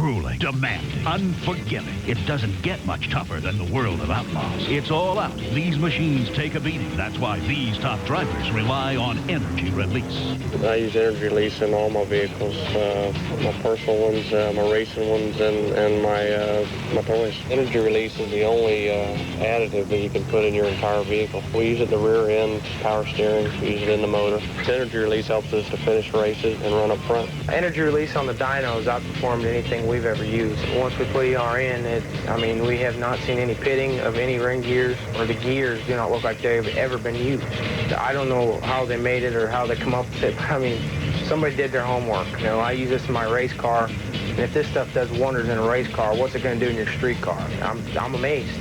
grueling, demanding, unforgiving. It doesn't get much tougher than the world of outlaws. It's all out. These machines take a beating. That's why these top drivers rely on energy release. I use energy release in all my vehicles, my personal ones, my racing ones, and my toys. Energy release is the only additive that you can put in your entire vehicle. We use it in the rear end, power steering, we use it in the motor. Energy release helps us to finish races and run up front. Energy release on the dynos outperformed anything we've ever used. Once we put ER in, we have not seen any pitting of any ring gears, or the gears do not look like they've ever been used. I don't know how they made it or how they come up with it. I mean, somebody did their homework. You know, I use this in my race car, and if this stuff does wonders in a race car, what's it going to do in your street car? I'm amazed.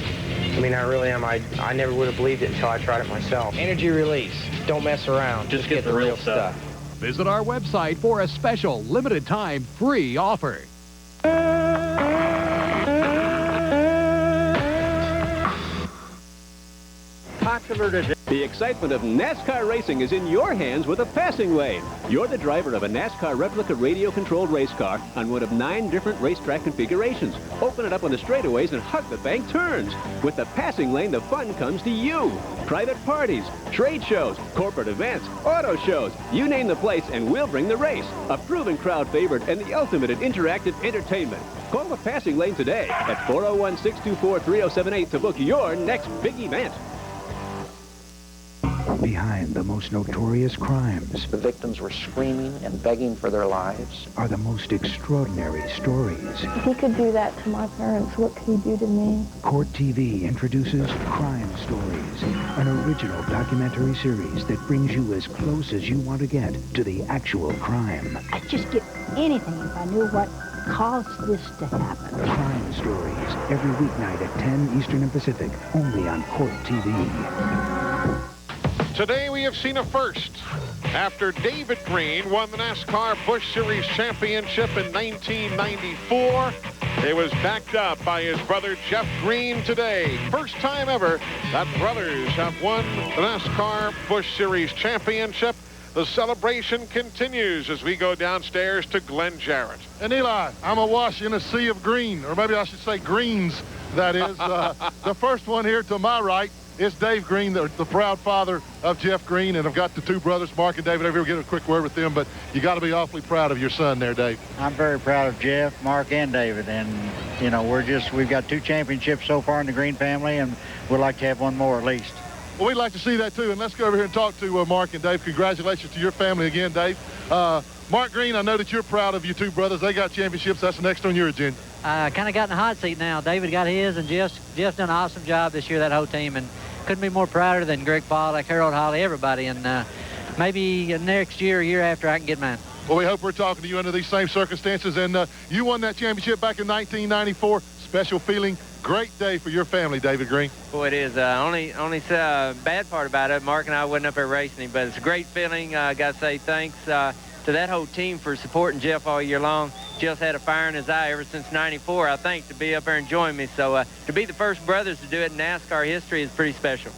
I mean, I really am. I never would have believed it until I tried it myself. Energy release. Don't mess around. Just get the real stuff. Visit our website for a special limited time free offer. Popular today. The excitement of NASCAR racing is in your hands with a passing lane. You're the driver of a NASCAR replica radio-controlled race car on one of 9 different racetrack configurations. Open it up on the straightaways and hug the bank turns. With the passing lane, the fun comes to you. Private parties, trade shows, corporate events, auto shows. You name the place and we'll bring the race. A proven crowd favorite and the ultimate in interactive entertainment. Call the passing lane today at 401-624-3078 to book your next big event. Behind the most notorious crimes, the victims were screaming and begging for their lives, are the most extraordinary stories. If he could do that to my parents, what could he do to me? Court TV introduces Crime Stories, an original documentary series that brings you as close as you want to get to the actual crime. I'd just give anything if I knew what caused this to happen. Crime Stories, every weeknight at 10 Eastern and Pacific, only on Court TV. Today we have seen a first. After David Green won the NASCAR Busch Series Championship in 1994, it was backed up by his brother Jeff Green today. First time ever that brothers have won the NASCAR Busch Series Championship. The celebration continues as we go downstairs to Glenn Jarrett. And Eli, I'm awash in a sea of green, or maybe I should say greens, that is. The first one here to my right is Dave Green, the proud father of Jeff Green, and I've got the 2 brothers, Mark and David, over here. We'll get a quick word with them, but you got to be awfully proud of your son there, Dave. I'm very proud of Jeff, Mark, and David, and, you know, we've got 2 championships so far in the Green family, and we'd like to have one more at least. Well, we'd like to see that, too, and let's go over here and talk to Mark and Dave. Congratulations to your family again, Dave. Mark Green, I know that you're proud of your 2 brothers. They got championships. That's the next on your agenda. Kind of got in the hot seat now. David got his, and Jeff's done an awesome job this year, that whole team, and couldn't be more prouder than Greg Pollack, Harold Holly, everybody, and maybe next year or year after I can get mine. Well, we hope we're talking to you under these same circumstances, and you won that championship back in 1994. Special feeling. Great day for your family, David Green. Boy, it is. Only bad part about it, Mark and I wasn't up there racing him, but it's a great feeling. I got to say thanks to that whole team for supporting Jeff all year long. Jeff's had a fire in his eye ever since 94, I think, to be up there and join me. So to be the first brothers to do it in NASCAR history is pretty special.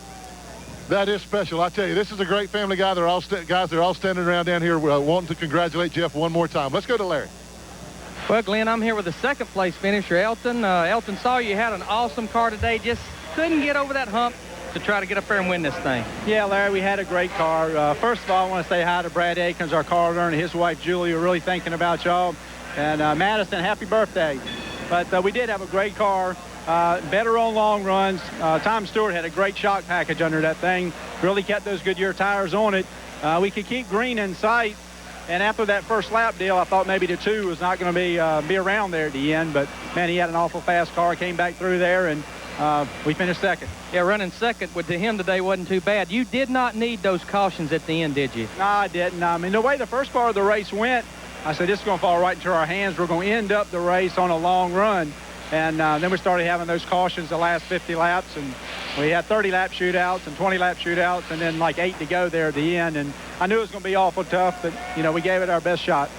That is special. I tell you, this is a great family guy. They're all standing around down here wanting to congratulate Jeff one more time. Let's go to Larry. Well, Glenn, I'm here with the second place finisher, Elton. Elton, saw you had an awesome car today. Just couldn't get over that hump to try to get up there and win this thing. Yeah, Larry, we had a great car. First of all, I want to say hi to Brad Akins, our car owner, and his wife, Julie, are really thinking about y'all. And Madison, happy birthday. But we did have a great car, better on long runs. Tom Stewart had a great shock package under that thing. Really kept those Goodyear tires on it. We could keep Green in sight. And after that first lap deal, I thought maybe the 2 was not going to be around there at the end. But, man, he had an awful fast car, came back through there, and we finished second. Yeah, running second to him today wasn't too bad. You did not need those cautions at the end, did you? No, I didn't. I mean, the way the first part of the race went, I said, this is going to fall right into our hands. We're going to end up the race on a long run. And then we started having those cautions the last 50 laps. And we had 30-lap shootouts and 20-lap shootouts and then like 8 to go there at the end. And I knew it was going to be awful tough, but, you know, we gave it our best shot.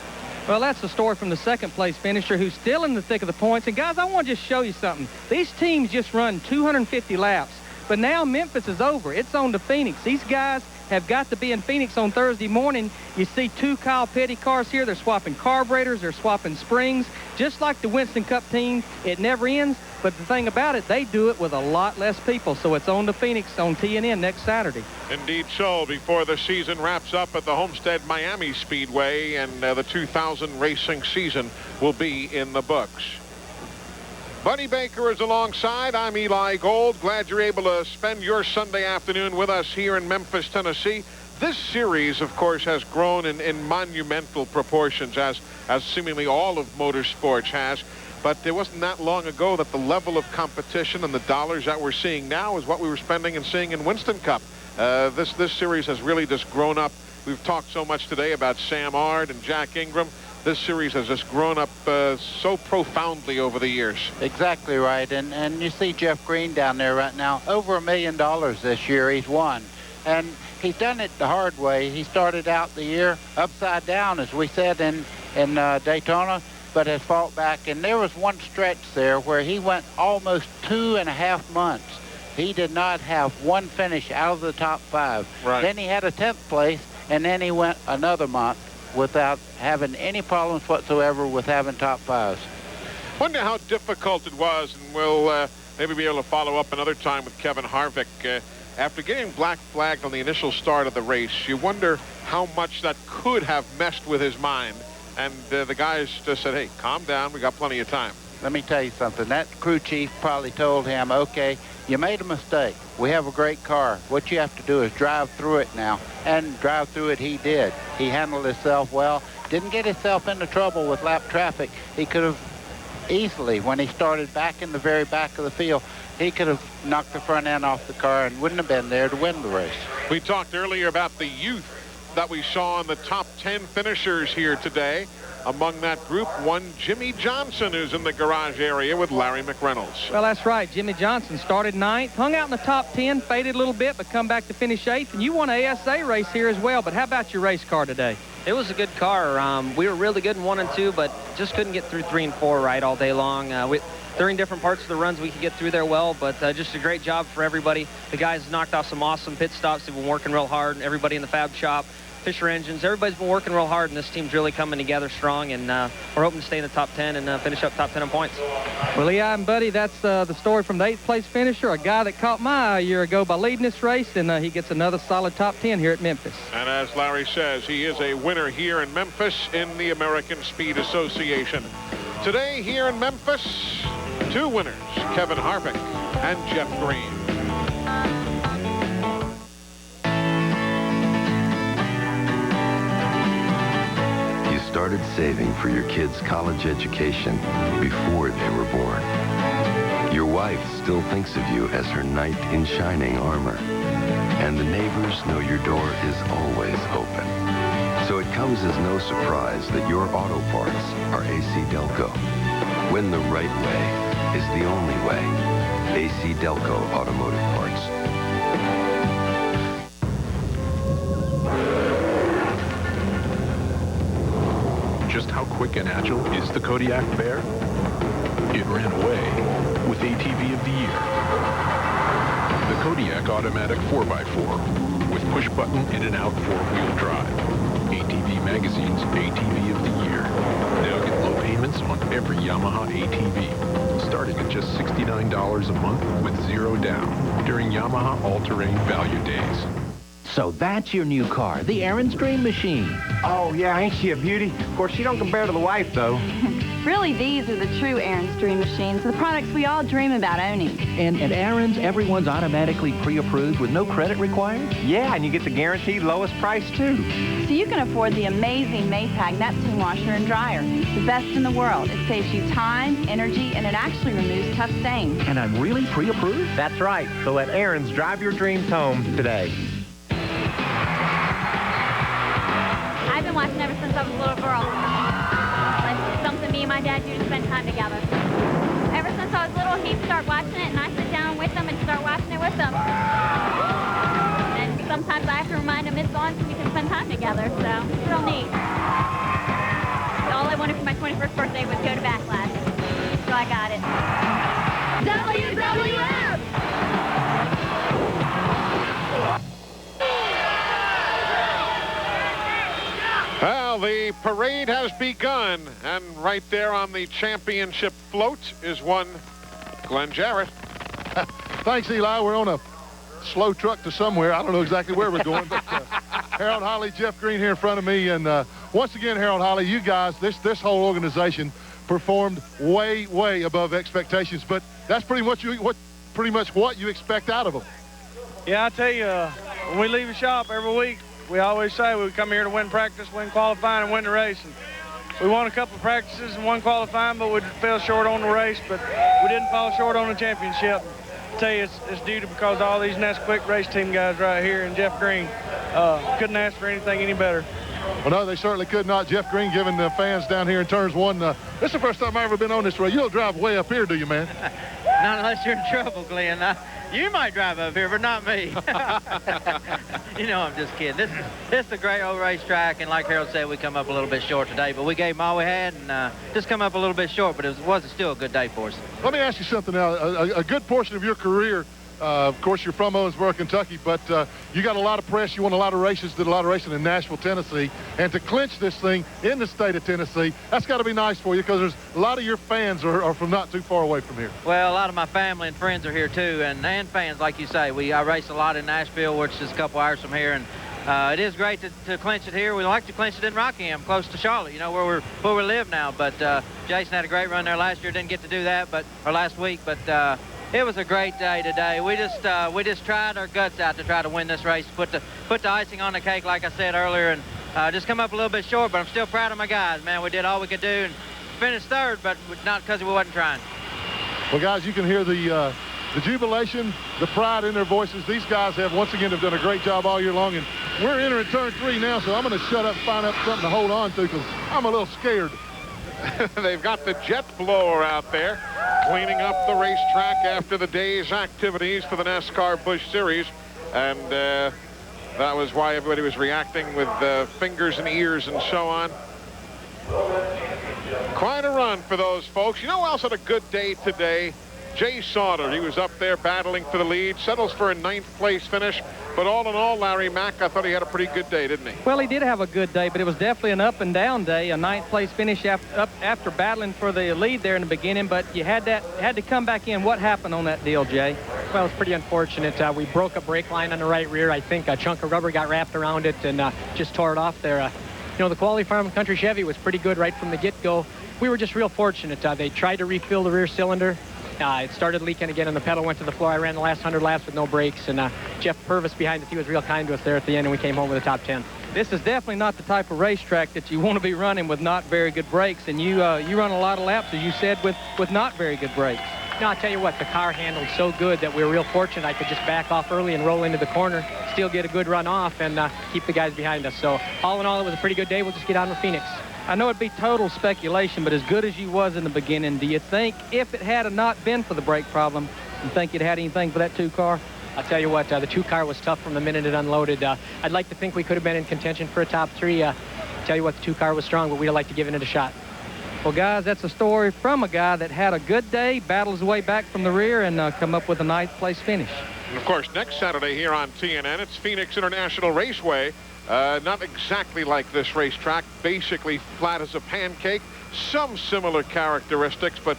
Well, that's the story from the second place finisher who's still in the thick of the points. And, guys, I want to just show you something. These teams just run 250 laps. But now Memphis is over. It's on to Phoenix. These guys, have got to be in Phoenix on Thursday morning. You see 2 Kyle Petty cars here. They're swapping carburetors. They're swapping springs. Just like the Winston Cup team, it never ends. But the thing about it, they do it with a lot less people. So it's on to Phoenix on TNN next Saturday. Indeed so, before the season wraps up at the Homestead Miami Speedway, and the 2000 racing season will be in the books. Buddy Baker is alongside. I'm Eli Gold. Glad you're able to spend your Sunday afternoon with us here in Memphis, Tennessee. This series, of course, has grown in monumental proportions, as seemingly all of motorsports has. But it wasn't that long ago that the level of competition and the dollars that we're seeing now is what we were spending and seeing in Winston Cup. This series has really just grown up. We've talked so much today about Sam Ard and Jack Ingram. This series has just grown up so profoundly over the years. Exactly right. And you see Jeff Green down there right now, over $1 million this year he's won. And he's done it the hard way. He started out the year upside down, as we said in Daytona, but has fought back. And there was one stretch there where he went almost 2.5 months. He did not have one finish out of the top 5. Right. Then he had a 10th place, and then he went another month without having any problems whatsoever with having top 5s. Wonder how difficult it was, and we'll maybe be able to follow up another time with Kevin Harvick. After getting black flagged on the initial start of the race, you wonder how much that could have messed with his mind. And the guys just said, hey, calm down, we got plenty of time. Let me tell you something. That crew chief probably told him, okay, you made a mistake. We have a great car. What you have to do is drive through it now. And drive through it he did. He handled himself well. Didn't get himself into trouble with lap traffic. He could have easily, when he started back in the very back of the field, he could have knocked the front end off the car and wouldn't have been there to win the race. We talked earlier about the youth that we saw in the top 10 finishers here today. Among that group, one Jimmy Johnson, who's in the garage area with Larry McReynolds. Well, that's right. Jimmy Johnson started 9th, hung out in the top 10, faded a little bit, but come back to finish 8th. And you won an ASA race here as well. But how about your race car today? It was a good car. We were really good in 1 and 2, but just couldn't get through 3 and 4 right all day long. During different parts of the runs, we could get through there well, but just a great job for everybody. The guys knocked off some awesome pit stops. They've been working real hard. Everybody in the fab shop, Fisher Engines, everybody's been working real hard, and this team's really coming together strong, and we're hoping to stay in the top 10 and finish up top 10 in points. Well, Eli and Buddy, that's the story from the 8th place finisher, a guy that caught my eye a year ago by leading this race, and he gets another solid top 10 here at Memphis. And as Larry says, he is a winner here in Memphis in the American Speed Association. Today here in Memphis, 2 winners, Kevin Harvick and Jeff Green. Started saving for your kids' college education before they were born. Your wife still thinks of you as her knight in shining armor. And the neighbors know your door is always open. So it comes as no surprise that your auto parts are AC Delco. When the right way is the only way. AC Delco Automotive Parts. Just how quick and agile is the Kodiak Bear? It ran away with ATV of the Year. The Kodiak Automatic 4x4 with push-button in-and-out 4-wheel drive. ATV Magazine's ATV of the Year. Now get low payments on every Yamaha ATV, starting at just $69 a month with 0 down during Yamaha All-Terrain Value Days. So that's your new car, the Aaron's Dream Machine. Oh, yeah, ain't she a beauty? Of course, she don't compare to the wife, though. Really, these are the true Aaron's Dream Machines, the products we all dream about owning. And at Aaron's, everyone's automatically pre-approved with no credit required? Yeah, and you get the guaranteed lowest price, too. So you can afford the amazing Maytag Neptune washer and dryer, the best in the world. It saves you time, energy, and it actually removes tough stains. And I'm really pre-approved? That's right. So let Aaron's drive your dreams home today. I've been watching ever since I was a little girl. It's something me and my dad do to spend time together. Ever since I was little, he'd start watching it, and I sit down with him and start watching it with him. And sometimes I have to remind him it's on so we can spend time together, so it's real neat. All I wanted for my 21st birthday was go to Backlash, so I got it. WWF! The parade has begun, and right there on the championship float is one Glenn Jarrett. Thanks, Eli. We're on a slow truck to somewhere. I don't know exactly where we're going, but Harold Holly, Jeff Green here in front of me, and once again, Harold Holly, you guys, this whole organization performed way above expectations, but that's pretty much what you expect out of them. Yeah, I tell you, when we leave the shop every week, we always say we come here to win practice, win qualifying, and win the race. And we won a couple of practices and won qualifying, but we fell short on the race, but we didn't fall short on the championship. I tell you, it's due to because all these Nesquik race team guys right here and Jeff Green couldn't ask for anything any better. Well, no, they certainly could not. Jeff Green giving the fans down here in turns one. This is the first time I've ever been on this race. You don't drive way up here, do you, man? Not unless you're in trouble, Glenn. You might drive up here, but not me. You know, I'm just kidding. This is a great old racetrack, and like Harold said, we come up a little bit short today, but we gave them all we had and just come up a little bit short, but it was still a good day for us. Let me ask you something now. A good portion of your career, of course, you're from Owensboro, Kentucky, but you got a lot of press. You won a lot of races, did a lot of racing in Nashville, Tennessee. And to clinch this thing in the state of Tennessee, that's got to be nice for you because there's a lot of your fans are from not too far away from here. Well, a lot of my family and friends are here, too, and fans, like you say. I race a lot in Nashville, which is a couple hours from here, and it is great to clinch it here. We like to clinch it in Rockingham, close to Charlotte, you know, where we live now. But Jason had a great run there last year. Didn't get to do that, or last week, but it was a great day today. We just tried our guts out to try to win this race, put the icing on the cake, like I said earlier, and just come up a little bit short. But I'm still proud of my guys, man. We did all we could do and finished third, but not because we wasn't trying. Well, guys, you can hear the jubilation, the pride in their voices. These guys have once again done a great job all year long, and we're entering turn 3 now. So I'm going to shut up and find out something to hold on to because I'm a little scared. They've got the jet blower out there cleaning up the racetrack after the day's activities for the NASCAR Busch Series, and that was why everybody was reacting with fingers and ears and so on. Quite a run for those folks. You know who else had a good day today? Jay Sauter. He was up there battling for the lead, settles for a 9th place finish. But all in all, Larry Mack, I thought he had a pretty good day, didn't he? Well, he did have a good day, but it was definitely an up and down day. A 9th place finish after battling for the lead there in the beginning, but you had to come back in. What happened on that deal, Jay? Well, it's pretty unfortunate. We broke a brake line on the right rear. I think a chunk of rubber got wrapped around it and just tore it off there. You know, the Quality Farm Country Chevy was pretty good right from the get-go. We were just real fortunate. They tried to refill the rear cylinder. It started leaking again, and the pedal went to the floor. I ran the last 100 laps with no brakes, and Jeff Purvis behind us, he was real kind to us there at the end, and we came home with a top 10. This is definitely not the type of racetrack that you want to be running with not very good brakes, and you run a lot of laps, as you said, with not very good brakes. No, I'll tell you what, the car handled so good that we were real fortunate. I could just back off early and roll into the corner, still get a good run off, and keep the guys behind us. So all in all, it was a pretty good day. We'll just get on with Phoenix. I know it'd be total speculation, but as good as you was in the beginning, do you think if it had not been for the brake problem, you think you'd had anything for that 2 car? I'll tell you what, the 2 car was tough from the minute it unloaded. I'd like to think we could have been in contention for a top 3. Tell you what, the 2 car was strong, but we'd like to give it a shot. Well, guys, that's a story from a guy that had a good day, battled his way back from the rear, and come up with a 9th place finish. And of course, next Saturday here on TNN, it's Phoenix International Raceway. Not exactly like this racetrack, basically flat as a pancake. Some similar characteristics, but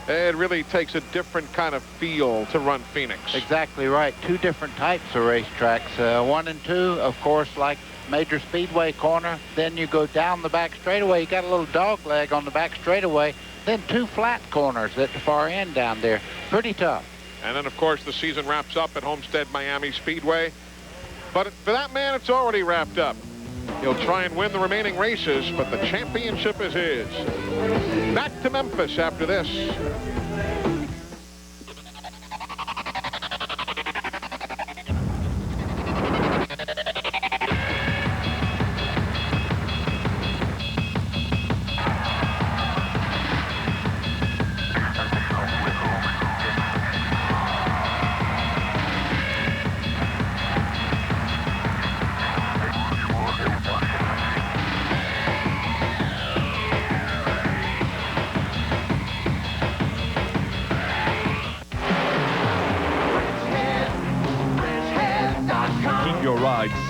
it really takes a different kind of feel to run Phoenix. Exactly right. 2 different types of racetracks. 1 and 2, of course, like Major Speedway corner. Then you go down the back straightaway. You got a little dog leg on the back straightaway. Then 2 flat corners at the far end down there. Pretty tough. And then, of course, the season wraps up at Homestead Miami Speedway. But for that man, it's already wrapped up. He'll try and win the remaining races, but the championship is his. Back to Memphis after this.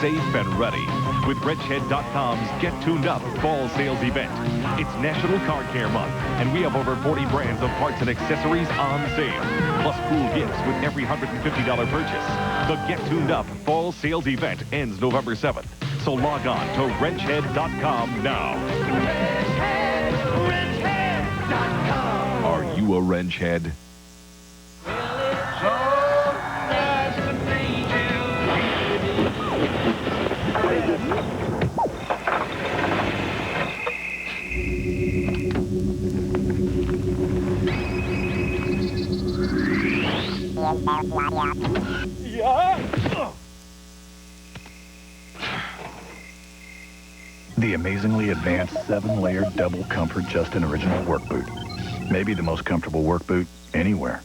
Safe and ready with wrenchhead.com's Get Tuned Up Fall Sales Event. It's National Car Care Month, and we have over 40 brands of parts and accessories on sale, plus cool gifts with every $150 purchase. The Get Tuned Up Fall Sales Event ends November 7th, so log on to wrenchhead.com now. Wrenchhead.com. Are you a wrench head? The amazingly advanced 7-layer double comfort Justin Original work boot. Maybe the most comfortable work boot anywhere.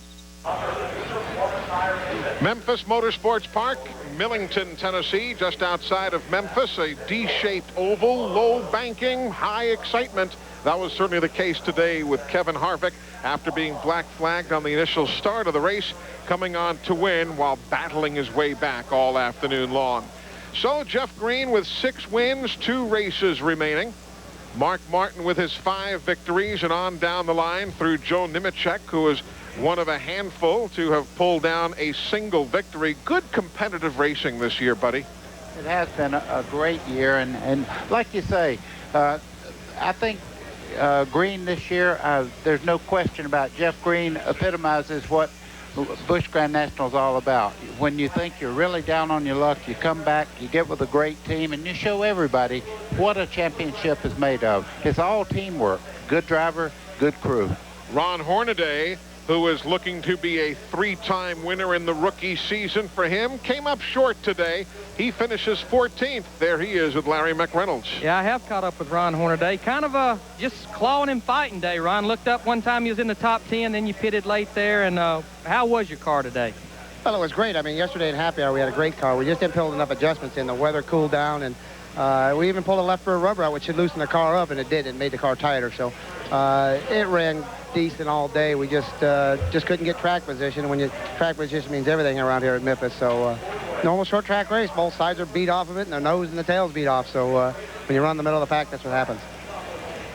Memphis Motorsports Park, Millington, Tennessee, just outside of Memphis. A D-shaped oval, low banking, high excitement. That was certainly the case today with Kevin Harvick after being black flagged on the initial start of the race, coming on to win while battling his way back all afternoon long. So Jeff Green with 6 wins, 2 races remaining. Mark Martin with his 5 victories, and on down the line through Joe Nemechek, who is one of a handful to have pulled down a single victory. Good competitive racing this year, buddy. It has been a great year, and like you say, I think Green this year, there's no question about Jeff Green epitomizes what Busch Grand National is all about. When you think you're really down on your luck, you come back, you get with a great team, and you show everybody what a championship is made of. It's all teamwork. Good driver, good crew. Ron Hornaday, who is looking to be a 3-time winner in the rookie season for him, came up short today. He finishes 14th. There he is with Larry McReynolds. Yeah, I have caught up with Ron Hornaday. Kind of a just clawing and fighting day, Ron. Looked up one time, he was in the top 10, then you pitted late there. And how was your car today? Well, it was great. I mean, yesterday at Happy Hour, we had a great car. We just didn't put enough adjustments in. The weather cooled down, and we even pulled a left rear rubber out, which should loosen the car up, and it did. It made the car tighter. So it ran decent all day. We just couldn't get track position. When track position means everything around here at Memphis. So normal short track race, both sides are beat off of it, and their nose and the tail's beat off. So when you run in the middle of the pack, that's what happens.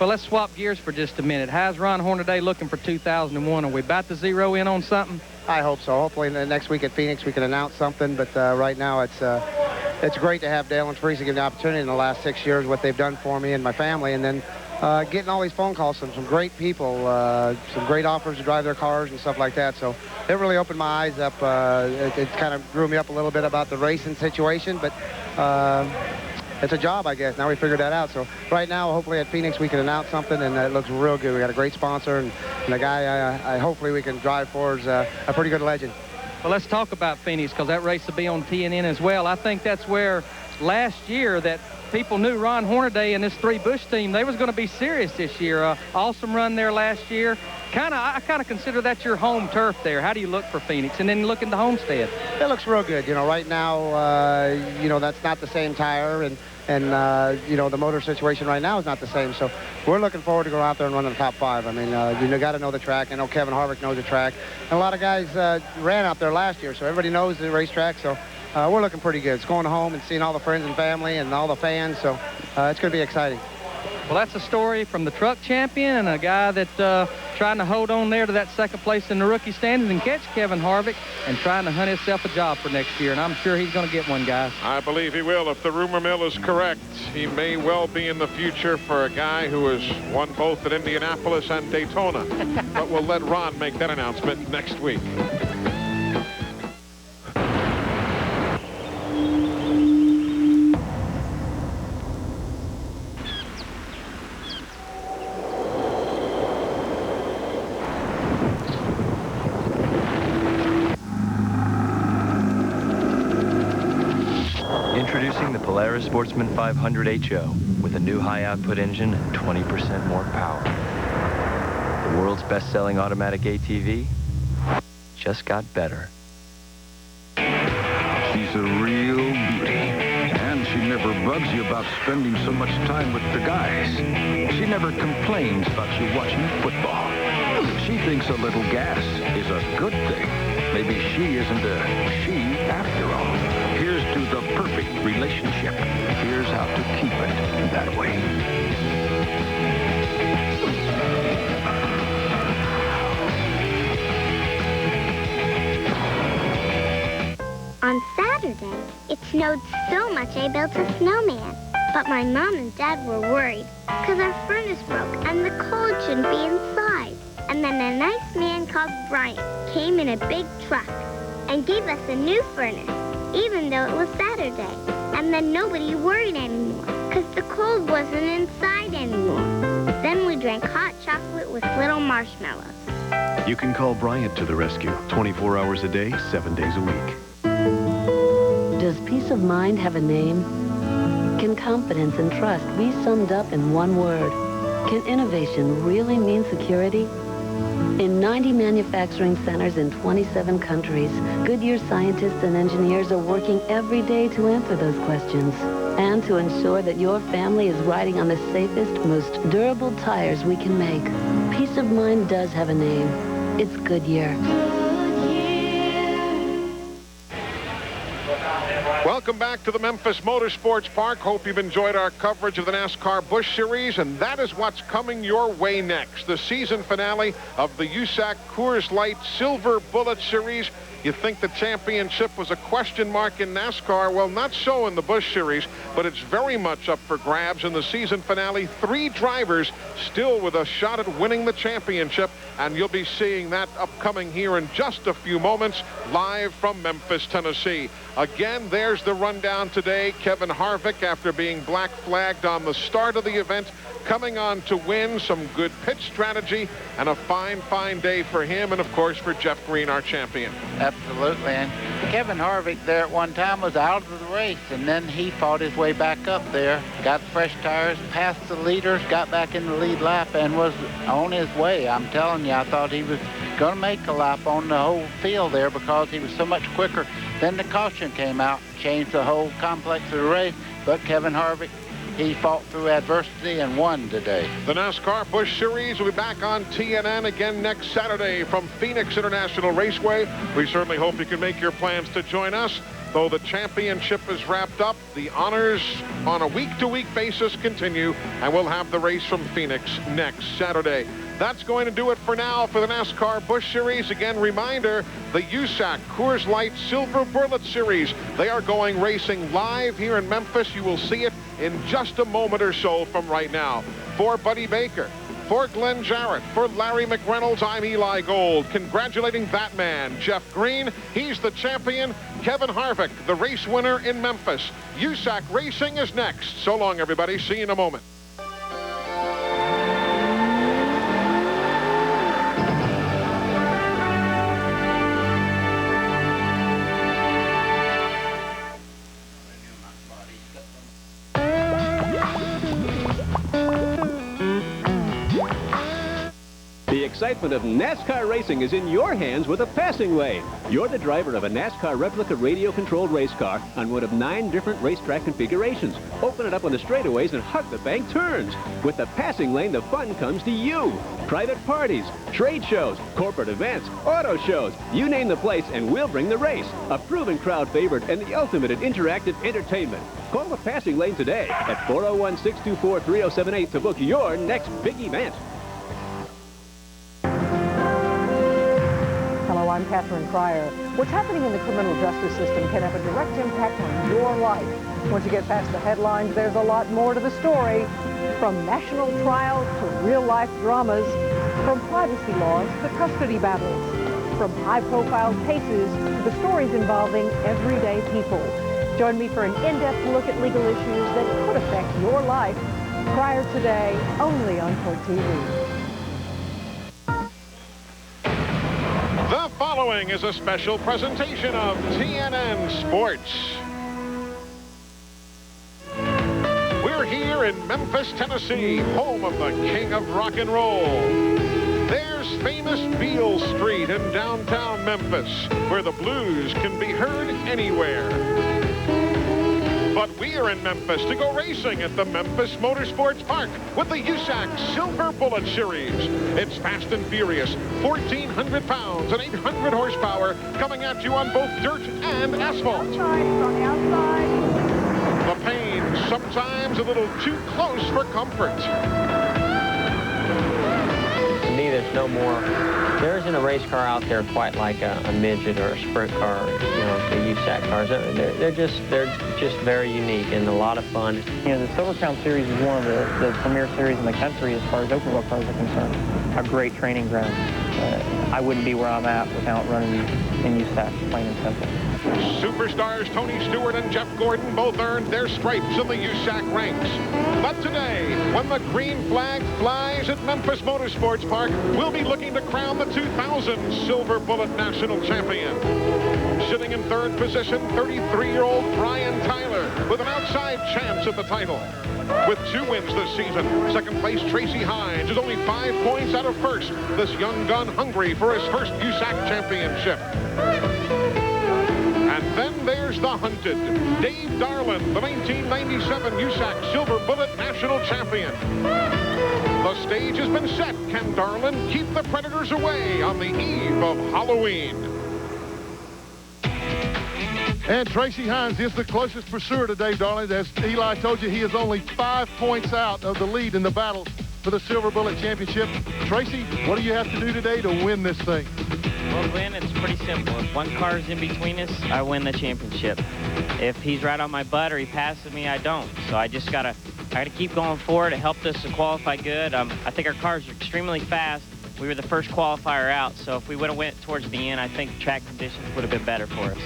Well, let's swap gears for just a minute. How's Ron Hornaday looking for 2001? Are we about to zero in on something? I hope so. Hopefully next week at Phoenix we can announce something. But right now it's great to have Dale and Teresa give me the opportunity in the last 6 years, what they've done for me and my family, and then getting all these phone calls from some great people, some great offers to drive their cars and stuff like that. So it really opened my eyes up. It kind of grew me up a little bit about the racing situation, but it's a job, I guess. Now we figured that out. So right now, hopefully at Phoenix we can announce something, and it looks real good. We got a great sponsor, and the guy I hopefully we can drive for is a pretty good legend. Well, let's talk about Phoenix, because that race will be on TNN as well. I think that's where last year that people knew Ron Hornaday and this 3 Busch team, they was going to be serious this year. Awesome run there last year. I kind of consider that your home turf there. How do you look for Phoenix? And then look into Homestead. It looks real good. You know, right now, that's not the same tire, and the motor situation right now is not the same. So we're looking forward to go out there and run in the top 5. I mean, you got to know the track. I know Kevin Harvick knows the track. And a lot of guys ran out there last year, so everybody knows the racetrack. So we're looking pretty good. It's going home and seeing all the friends and family and all the fans. So it's going to be exciting. Well, that's a story from the truck champion and a guy that trying to hold on there to that second place in the rookie standings and catch Kevin Harvick and trying to hunt himself a job for next year. And I'm sure he's going to get one, guys. I believe he will. If the rumor mill is correct, he may well be in the future for a guy who has won both at Indianapolis and Daytona. But we'll let Ron make that announcement next week. Introducing the Polaris Sportsman 500 HO with a new high-output engine and 20% more power. The world's best-selling automatic ATV just got better. She's a real beauty, and she never bugs you about spending so much time with the guys. She never complains about you watching football. She thinks a little gas is a good thing. Maybe she isn't a she after all. Here's to the perfect relationship. Here's how to keep it that way. On Saturday, it snowed so much I built a snowman. But my mom and dad were worried because our furnace broke and the cold shouldn't be inside. And then a nice man called Bryant came in a big truck and gave us a new furnace, even though it was Saturday. And then nobody worried anymore because the cold wasn't inside anymore. Then we drank hot chocolate with little marshmallows. You can call Bryant to the rescue 24 hours a day, 7 days a week. Does peace of mind have a name? Can confidence and trust be summed up in one word? Can innovation really mean security? In 90 manufacturing centers in 27 countries, Goodyear scientists and engineers are working every day to answer those questions and to ensure that your family is riding on the safest, most durable tires we can make. Peace of mind does have a name. It's Goodyear. Welcome back to the Memphis Motorsports Park. Hope you've enjoyed our coverage of the NASCAR Busch Series, and that is what's coming your way next. The season finale of the USAC Coors Light Silver Bullet Series. You think the championship was a question mark in NASCAR? Well, not so in the Busch Series, but it's very much up for grabs in the season finale. 3 drivers still with a shot at winning the championship, and you'll be seeing that upcoming here in just a few moments, live from Memphis, Tennessee. Again, there's the rundown today. Kevin Harvick, after being black flagged on the start of the event, coming on to win. Some good pit strategy and a fine, fine day for him and, of course, for Jeff Green, our champion. Absolutely. And Kevin Harvick there at one time was out of the race, and then he fought his way back up there, got fresh tires, passed the leaders, got back in the lead lap, and was on his way. I'm telling you, I thought he was going to make a lap on the whole field there because he was so much quicker. Then the caution came out, changed the whole complex of the race, but Kevin Harvick, he fought through adversity and won today. The NASCAR Busch Series will be back on TNN again next Saturday from Phoenix International Raceway. We certainly hope you can make your plans to join us. Though the championship is wrapped up, the honors on a week-to-week basis continue, and we'll have the race from Phoenix next Saturday. That's going to do it for now for the NASCAR Busch Series. Again, reminder, the USAC Coors Light Silver Bullet Series. They are going racing live here in Memphis. You will see it in just a moment or so from right now. For Buddy Baker, for Glenn Jarrett, for Larry McReynolds, I'm Eli Gold. Congratulating that man, Jeff Green. He's the champion. Kevin Harvick, the race winner in Memphis. USAC Racing is next. So long, everybody. See you in a moment. The excitement of NASCAR racing is in your hands with a passing lane. You're the driver of a NASCAR replica radio-controlled race car on one of 9 different racetrack configurations. Open it up on the straightaways and hug the bank turns. With the passing lane, the fun comes to you. Private parties, trade shows, corporate events, auto shows. You name the place and we'll bring the race. A proven crowd favorite and the ultimate in interactive entertainment. Call the passing lane today at 401-624-3078 to book your next big event. Hello, I'm Catherine Pryor. What's happening in the criminal justice system can have a direct impact on your life. Once you get past the headlines, there's a lot more to the story. From national trials to real-life dramas, from privacy laws to custody battles, from high-profile cases to the stories involving everyday people. Join me for an in-depth look at legal issues that could affect your life. Pryor today, only on Court TV. The following is a special presentation of TNN Sports. We're here in Memphis, Tennessee, home of the king of rock and roll. There's famous Beale Street in downtown Memphis, where the blues can be heard anywhere. But we are in Memphis to go racing at the Memphis Motorsports Park with the USAC Silver Bullet Series. It's fast and furious, 1,400 pounds and 800 horsepower coming at you on both dirt and asphalt. The pain, sometimes a little too close for comfort. To me, there isn't a race car out there quite like a midget or a sprint car, you know, the USAC cars. They're just very unique and a lot of fun. You know, the Silver Crown Series is one of the premier series in the country as far as open wheel cars are concerned. A great training ground. I wouldn't be where I'm at without running in USAC, plain and simple. Superstars Tony Stewart and Jeff Gordon both earned their stripes in the USAC ranks. But today, when the green flag flies at Memphis Motorsports Park, we'll be looking to crown the 2000 Silver Bullet National Champion. Sitting in third position, 33-year-old Brian Tyler with an outside chance at the title. With 2 wins this season, second place Tracy Hines is only 5 points out of first. This young gun hungry for his first USAC championship. And then there's the hunted, Dave Darland, the 1997 USAC Silver Bullet National Champion. The stage has been set. Can Darland keep the predators away on the eve of Halloween? And Tracy Hines is the closest pursuer to Dave Darland. As Eli told you, he is only 5 points out of the lead in the battle for the Silver Bullet Championship. Tracy, what do you have to do today to win this thing? Well, to win, it's pretty simple. If one car is in between us, I win the championship. If he's right on my butt or he passes me, I don't. So I just gotta keep going forward. It helped us to qualify good. I think our cars are extremely fast. We were the first qualifier out, so if we would have went towards the end, I think track conditions would have been better for us.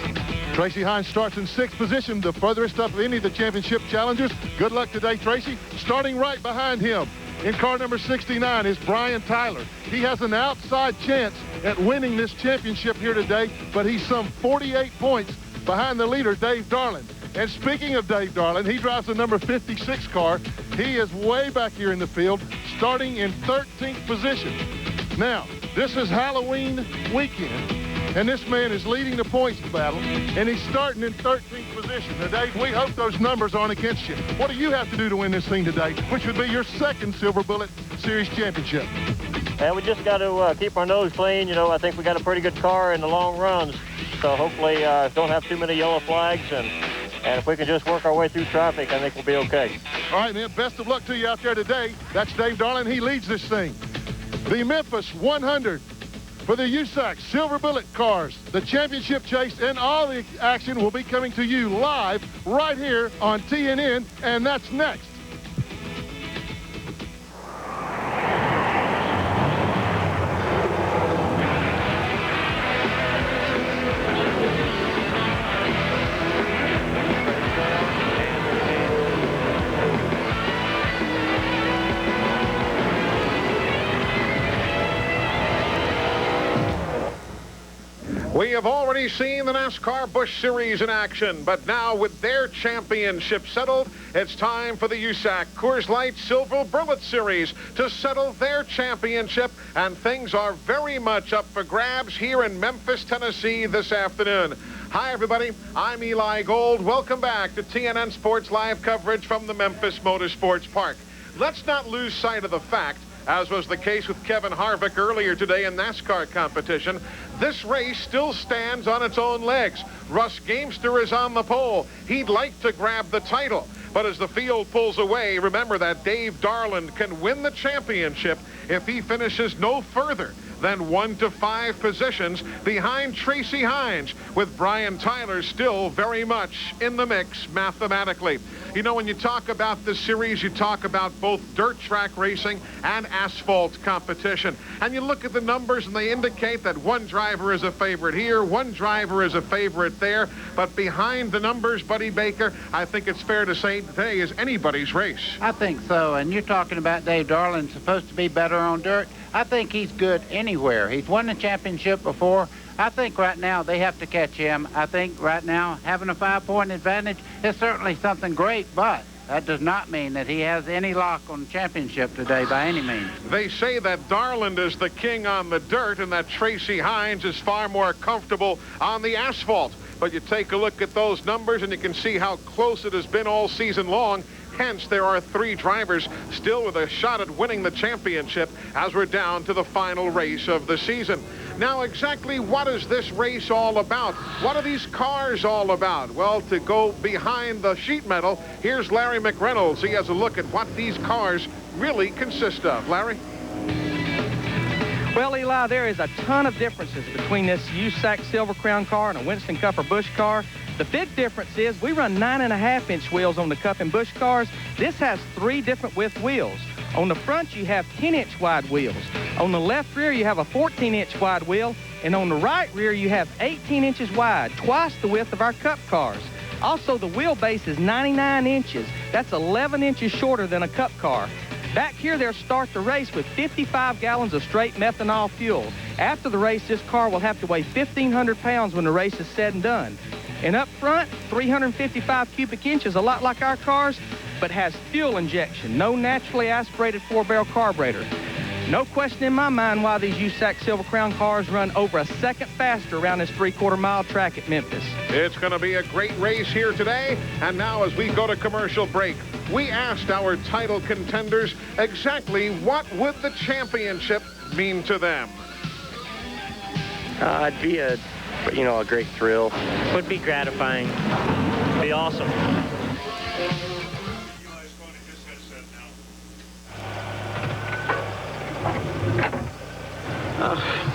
Tracy Hines starts in 6th position, the furthest up of any of the championship challengers. Good luck today, Tracy. Starting right behind him in car number 69 is Brian Tyler. He has an outside chance at winning this championship here today, but he's some 48 points behind the leader, Dave Darland. And speaking of Dave Darland, he drives the number 56 car. He is way back here in the field, starting in 13th position. Now, this is Halloween weekend, and this man is leading the points battle, and he's starting in 13th position. Now, Dave, we hope those numbers aren't against you. What do you have to do to win this thing today, which would be your second Silver Bullet Series championship? And we just got to keep our nose clean. You know, I think we got a pretty good car in the long runs, so hopefully don't have too many yellow flags, and if we can just work our way through traffic, I think we'll be okay. All right, man, best of luck to you out there today. That's Dave Darland. He leads this thing. The Memphis 100 for the USAC Silver Bullet cars. The championship chase and all the action will be coming to you live right here on TNN, and that's next. We have already seen the NASCAR Busch Series in action, but now with their championship settled, it's time for the USAC Coors Light Silver Bullet Series to settle their championship, and things are very much up for grabs here in Memphis, Tennessee this afternoon. Hi, everybody. I'm Eli Gold. Welcome back to TNN Sports Live coverage from the Memphis Motorsports Park. Let's not lose sight of the fact, as was the case with Kevin Harvick earlier today in NASCAR competition, this race still stands on its own legs. Russ Gamester is on the pole. He'd like to grab the title. But as the field pulls away, remember that Dave Darland can win the championship if he finishes no further than 1 to 5 positions behind Tracy Hines, with Brian Tyler still very much in the mix mathematically. You know, when you talk about this series, you talk about both dirt track racing and asphalt competition. And you look at the numbers and they indicate that one driver is a favorite here, one driver is a favorite there. But behind the numbers, Buddy Baker, I think it's fair to say today is anybody's race. I think so. And you're talking about Dave Darland supposed to be better on dirt. I think he's good anywhere. He's won the championship before. I think right now they have to catch him. I think right now having a 5-point advantage is certainly something great, but that does not mean that he has any lock on the championship today by any means. They say that Darland is the king on the dirt and that Tracy Hines is far more comfortable on the asphalt. but you take a look at those numbers and you can see how close it has been all season long. Hence, there are 3 drivers still with a shot at winning the championship as we're down to the final race of the season. Now, exactly what is this race all about? What are these cars all about? Well, to go behind the sheet metal, here's Larry McReynolds. He has a look at what these cars really consist of. Larry? Well, Eli, there is a ton of differences between this USAC Silver Crown car and a Winston Cup or Busch car. The big difference is we run 9.5-inch wheels on the Cup and Busch cars. This has 3 different width wheels. On the front, you have 10-inch wide wheels. On the left rear, you have a 14-inch wide wheel. And on the right rear, you have 18 inches wide, twice the width of our Cup cars. Also, the wheelbase is 99 inches. That's 11 inches shorter than a Cup car. Back here, they'll start the race with 55 gallons of straight methanol fuel. After the race, this car will have to weigh 1,500 pounds when the race is said and done. And up front, 355 cubic inches, a lot like our cars, but has fuel injection, no naturally aspirated 4-barrel carburetor. No question in my mind why these USAC Silver Crown cars run over a second faster around this 3/4-mile track at Memphis. It's going to be a great race here today. And now as we go to commercial break, we asked our title contenders exactly what would the championship mean to them. It'd be a great thrill. Would be gratifying. Be awesome.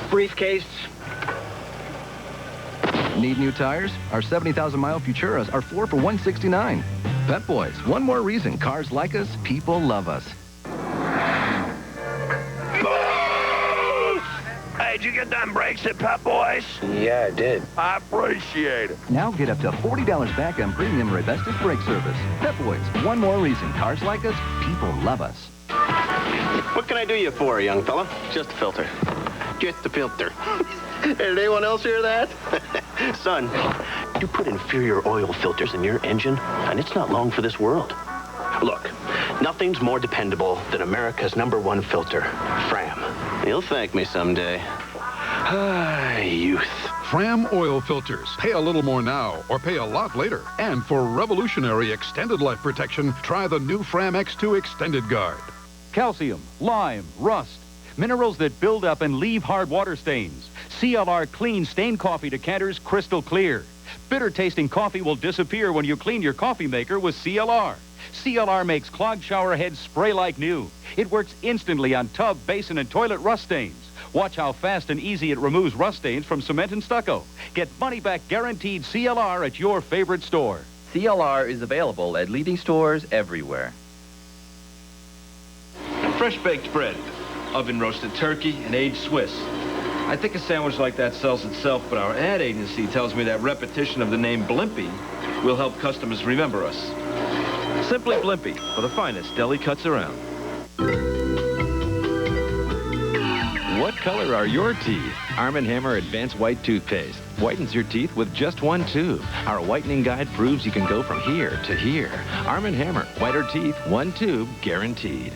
Briefcase. Need new tires? Our 70,000-mile Futuras are 4 for $169. Pep Boys, one more reason cars like us, people love us. Hey, did you get them brakes at Pep Boys? Yeah, I did. I appreciate it. Now get up to $40 back on premium Rebestos brake service. Pep Boys, one more reason cars like us, people love us. What can I do you for, young fella? Just a filter. Just a filter. Did anyone else hear that? Son, you put inferior oil filters in your engine, and it's not long for this world. Look, nothing's more dependable than America's #1 filter, Fram. You'll thank me someday. Youth. Fram oil filters. Pay a little more now or pay a lot later. And for revolutionary extended life protection, try the new Fram X2 Extended Guard. Calcium, lime, rust, minerals that build up and leave hard water stains. CLR Clean Stain Coffee decanters crystal clear. Bitter-tasting coffee will disappear when you clean your coffee maker with CLR. CLR makes clogged shower heads spray like new. It works instantly on tub, basin, and toilet rust stains. Watch how fast and easy it removes rust stains from cement and stucco. Get money-back guaranteed CLR at your favorite store. CLR is available at leading stores everywhere. Fresh baked bread, oven roasted turkey, and aged Swiss. I think a sandwich like that sells itself, but our ad agency tells me that repetition of the name Blimpie will help customers remember us. Simply Blimpie, for the finest deli cuts around. What color are your teeth? Arm & Hammer Advanced White Toothpaste whitens your teeth with just one tube. Our whitening guide proves you can go from here to here. Arm & Hammer, whiter teeth, one tube, guaranteed.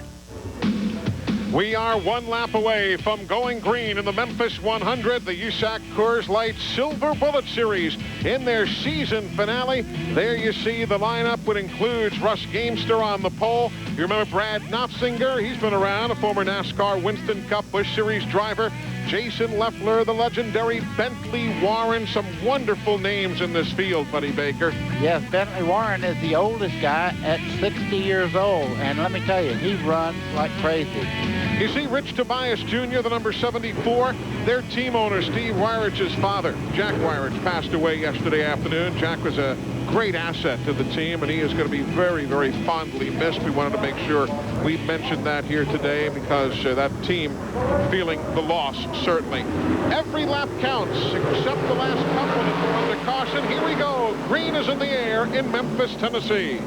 We are 1 lap away from going green in the Memphis 100, the USAC Coors Light Silver Bullet Series in their season finale. There you see the lineup, which includes Russ Gamester on the pole. You remember Brad Knopfsinger? He's been around, a former NASCAR Winston Cup Busch Series driver. Jason Leffler, the legendary Bentley Warren. Some wonderful names in this field, Buddy Baker. Yes, Bentley Warren is the oldest guy at 60 years old. And let me tell you, he runs like crazy. You see Rich Tobias Jr., the number 74, their team owner, Steve Wyrich's father. Jack Wyrich passed away yesterday afternoon. Jack was a great asset to the team, and he is going to be very, very fondly missed. We wanted to make sure we mentioned that here today because that team feeling the loss, certainly. Every lap counts except the last couple that were under caution. Here we go. Green is in the air in Memphis, Tennessee.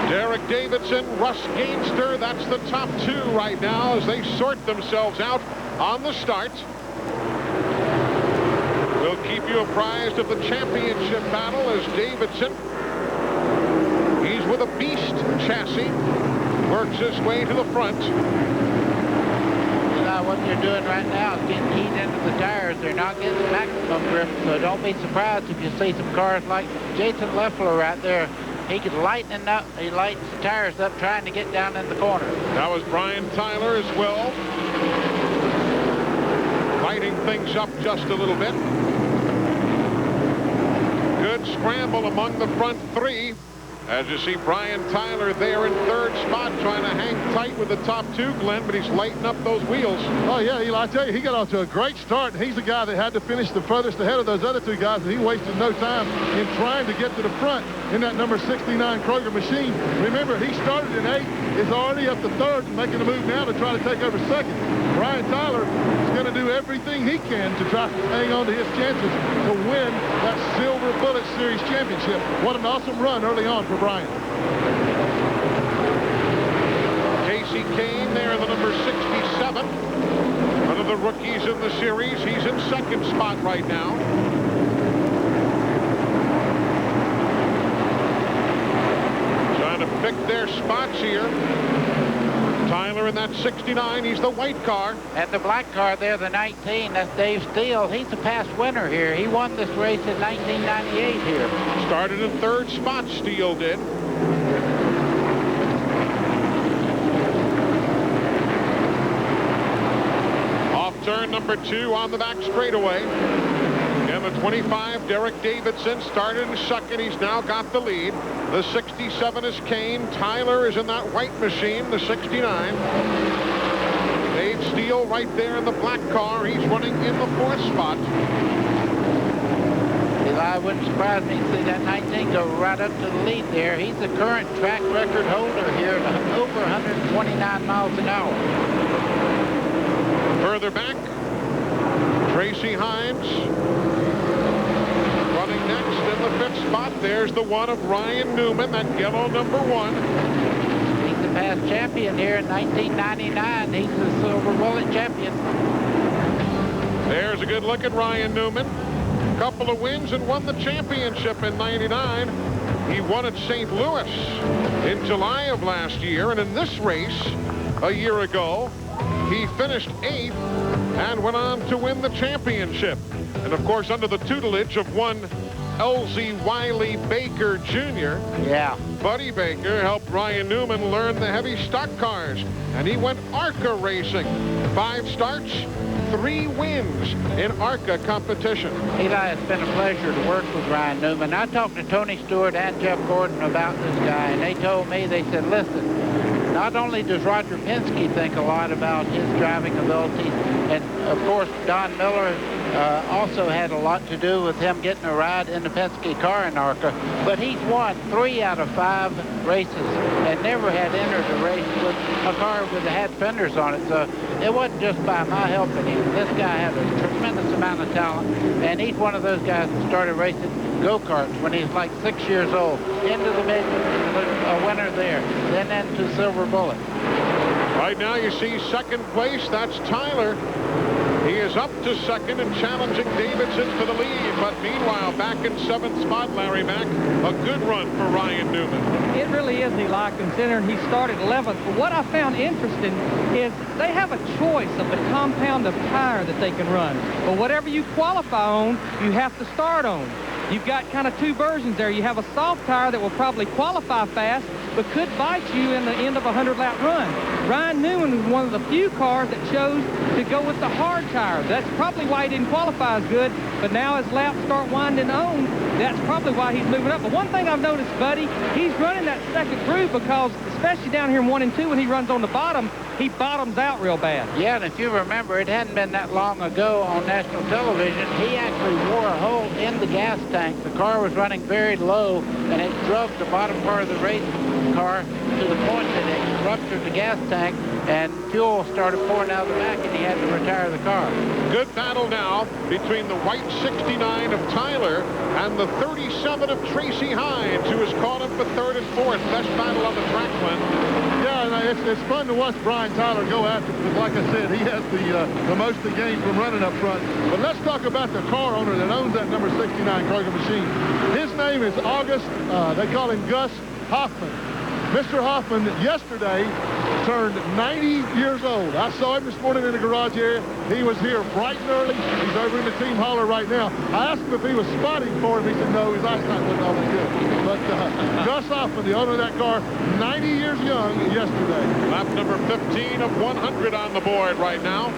Derek Davidson, Russ Gamester, that's the top 2 right now as they sort themselves out on the start. We'll keep you apprised of the championship battle as Davidson, he's with a beast chassis, works his way to the front. Eli, what they're doing right now is getting heat into the tires. They're not getting maximum grip, so don't be surprised if you see some cars like Jason Leffler right there. He could lighten up. He lights the tires up trying to get down in the corner. That was Brian Tyler as well. Lighting things up just a little bit. Good scramble among the front three. As you see Brian Tyler there in third spot, trying to hang tight with the top two, Glenn, but he's lighting up those wheels. Oh, yeah, Eli, I tell you, he got off to a great start. He's the guy that had to finish the furthest ahead of those other two guys, and he wasted no time in trying to get to the front in that number 69 Kroger machine. Remember, he started in 8th, is already up to 3rd, and making a move now to try to take over 2nd. Brian Tyler is going to do everything he can to try to hang on to his chances to win that Silver Bullet Series championship. What an awesome run early on for Brian. Casey Kane there in the number 67. One of the rookies in the series. He's in second spot right now. Trying to pick their spots here. Tyler in that 69. He's the white car. And the black car there, the 19, that's Dave Steele. He's a past winner here. He won this race in 1998 here. Started in third spot, Steele did. Off turn number 2 on the back straightaway. Again, the 25, Derek Davidson, started in second. He's now got the lead. The 67 is Kane. Tyler is in that white machine, the 69. Dave Steele right there in the black car. He's running in the 4th spot. Eli, wouldn't surprise me to see that 19 go right up to the lead there. He's the current track record holder here at over 129 miles an hour. Further back, Tracy Hines running next in the 5th spot. There's the one of Ryan Newman, that yellow number 1. He's the past champion here in 1999. He's the Silver Bullet champion. There's a good look at Ryan Newman. Couple of wins and won the championship in '99. He won at St. Louis in July of last year, and in this race a year ago he finished 8th and went on to win the championship. And of course, under the tutelage of one L.Z. Wiley Baker Jr. Yeah. Buddy Baker helped Ryan Newman learn the heavy stock cars, and he went ARCA racing. 5 starts, 3 wins in ARCA competition. Eli, it's been a pleasure to work with Ryan Newman. I talked to Tony Stewart and Jeff Gordon about this guy, and they told me, they said, listen, not only does Roger Penske think a lot about his driving abilities, and of course Don Miller also had a lot to do with him getting a ride in the Penske car in ARCA, but he's won 3 out of 5 races and never had entered a race with a car that had fenders on it. So it wasn't just by my helping him. This guy had a tremendous amount of talent, and he's one of those guys that started racing go-karts when he was like 6 years old. Into the mid, a winner there, then into Silver Bullet. Right now you see second place, that's Tyler. He is up to second and challenging Davidson for the lead. But meanwhile, back in 7th spot, Larry Mack, a good run for Ryan Newman. It really is, Eli, considering he started 11th. But what I found interesting is they have a choice of the compound of tire that they can run. But whatever you qualify on, you have to start on. You've got kind of 2 versions there. You have a soft tire that will probably qualify fast, but could bite you in the end of a 100-lap run. Ryan Newman was one of the few cars that chose to go with the hard tire. That's probably why he didn't qualify as good, but now as laps start winding on, that's probably why he's moving up. But one thing I've noticed, Buddy, he's running that second groove because, especially down here in 1 and 2, when he runs on the bottom, he bottoms out real bad. Yeah, and if you remember, it hadn't been that long ago on national television, he actually wore a hole in the gas tank. The car was running very low, and it drove the bottom part of the race car to the point that it ruptured the gas tank, and fuel started pouring out of the back, and he had to retire the car. Good battle now between the white 69 of Tyler and the 37 of Tracy Hines, who has caught him for 3rd and 4th. Best battle on the track, Glenn. Yeah, it's fun to watch Brian Tyler go after, because like I said, he has the most to gain from running up front. But let's talk about the car owner that owns that number 69 Kroger machine. His name is August, they call him Gus Hoffman. Mr. Hoffman yesterday turned 90 years old. I saw him this morning in the garage area. He was here bright and early. He's over in the team hauler right now. I asked him if he was spotting for him. He said no, his eyesight wasn't always good. But Gus Hoffman, the owner of that car, 90 years young yesterday. Lap number 15 of 100 on the board right now.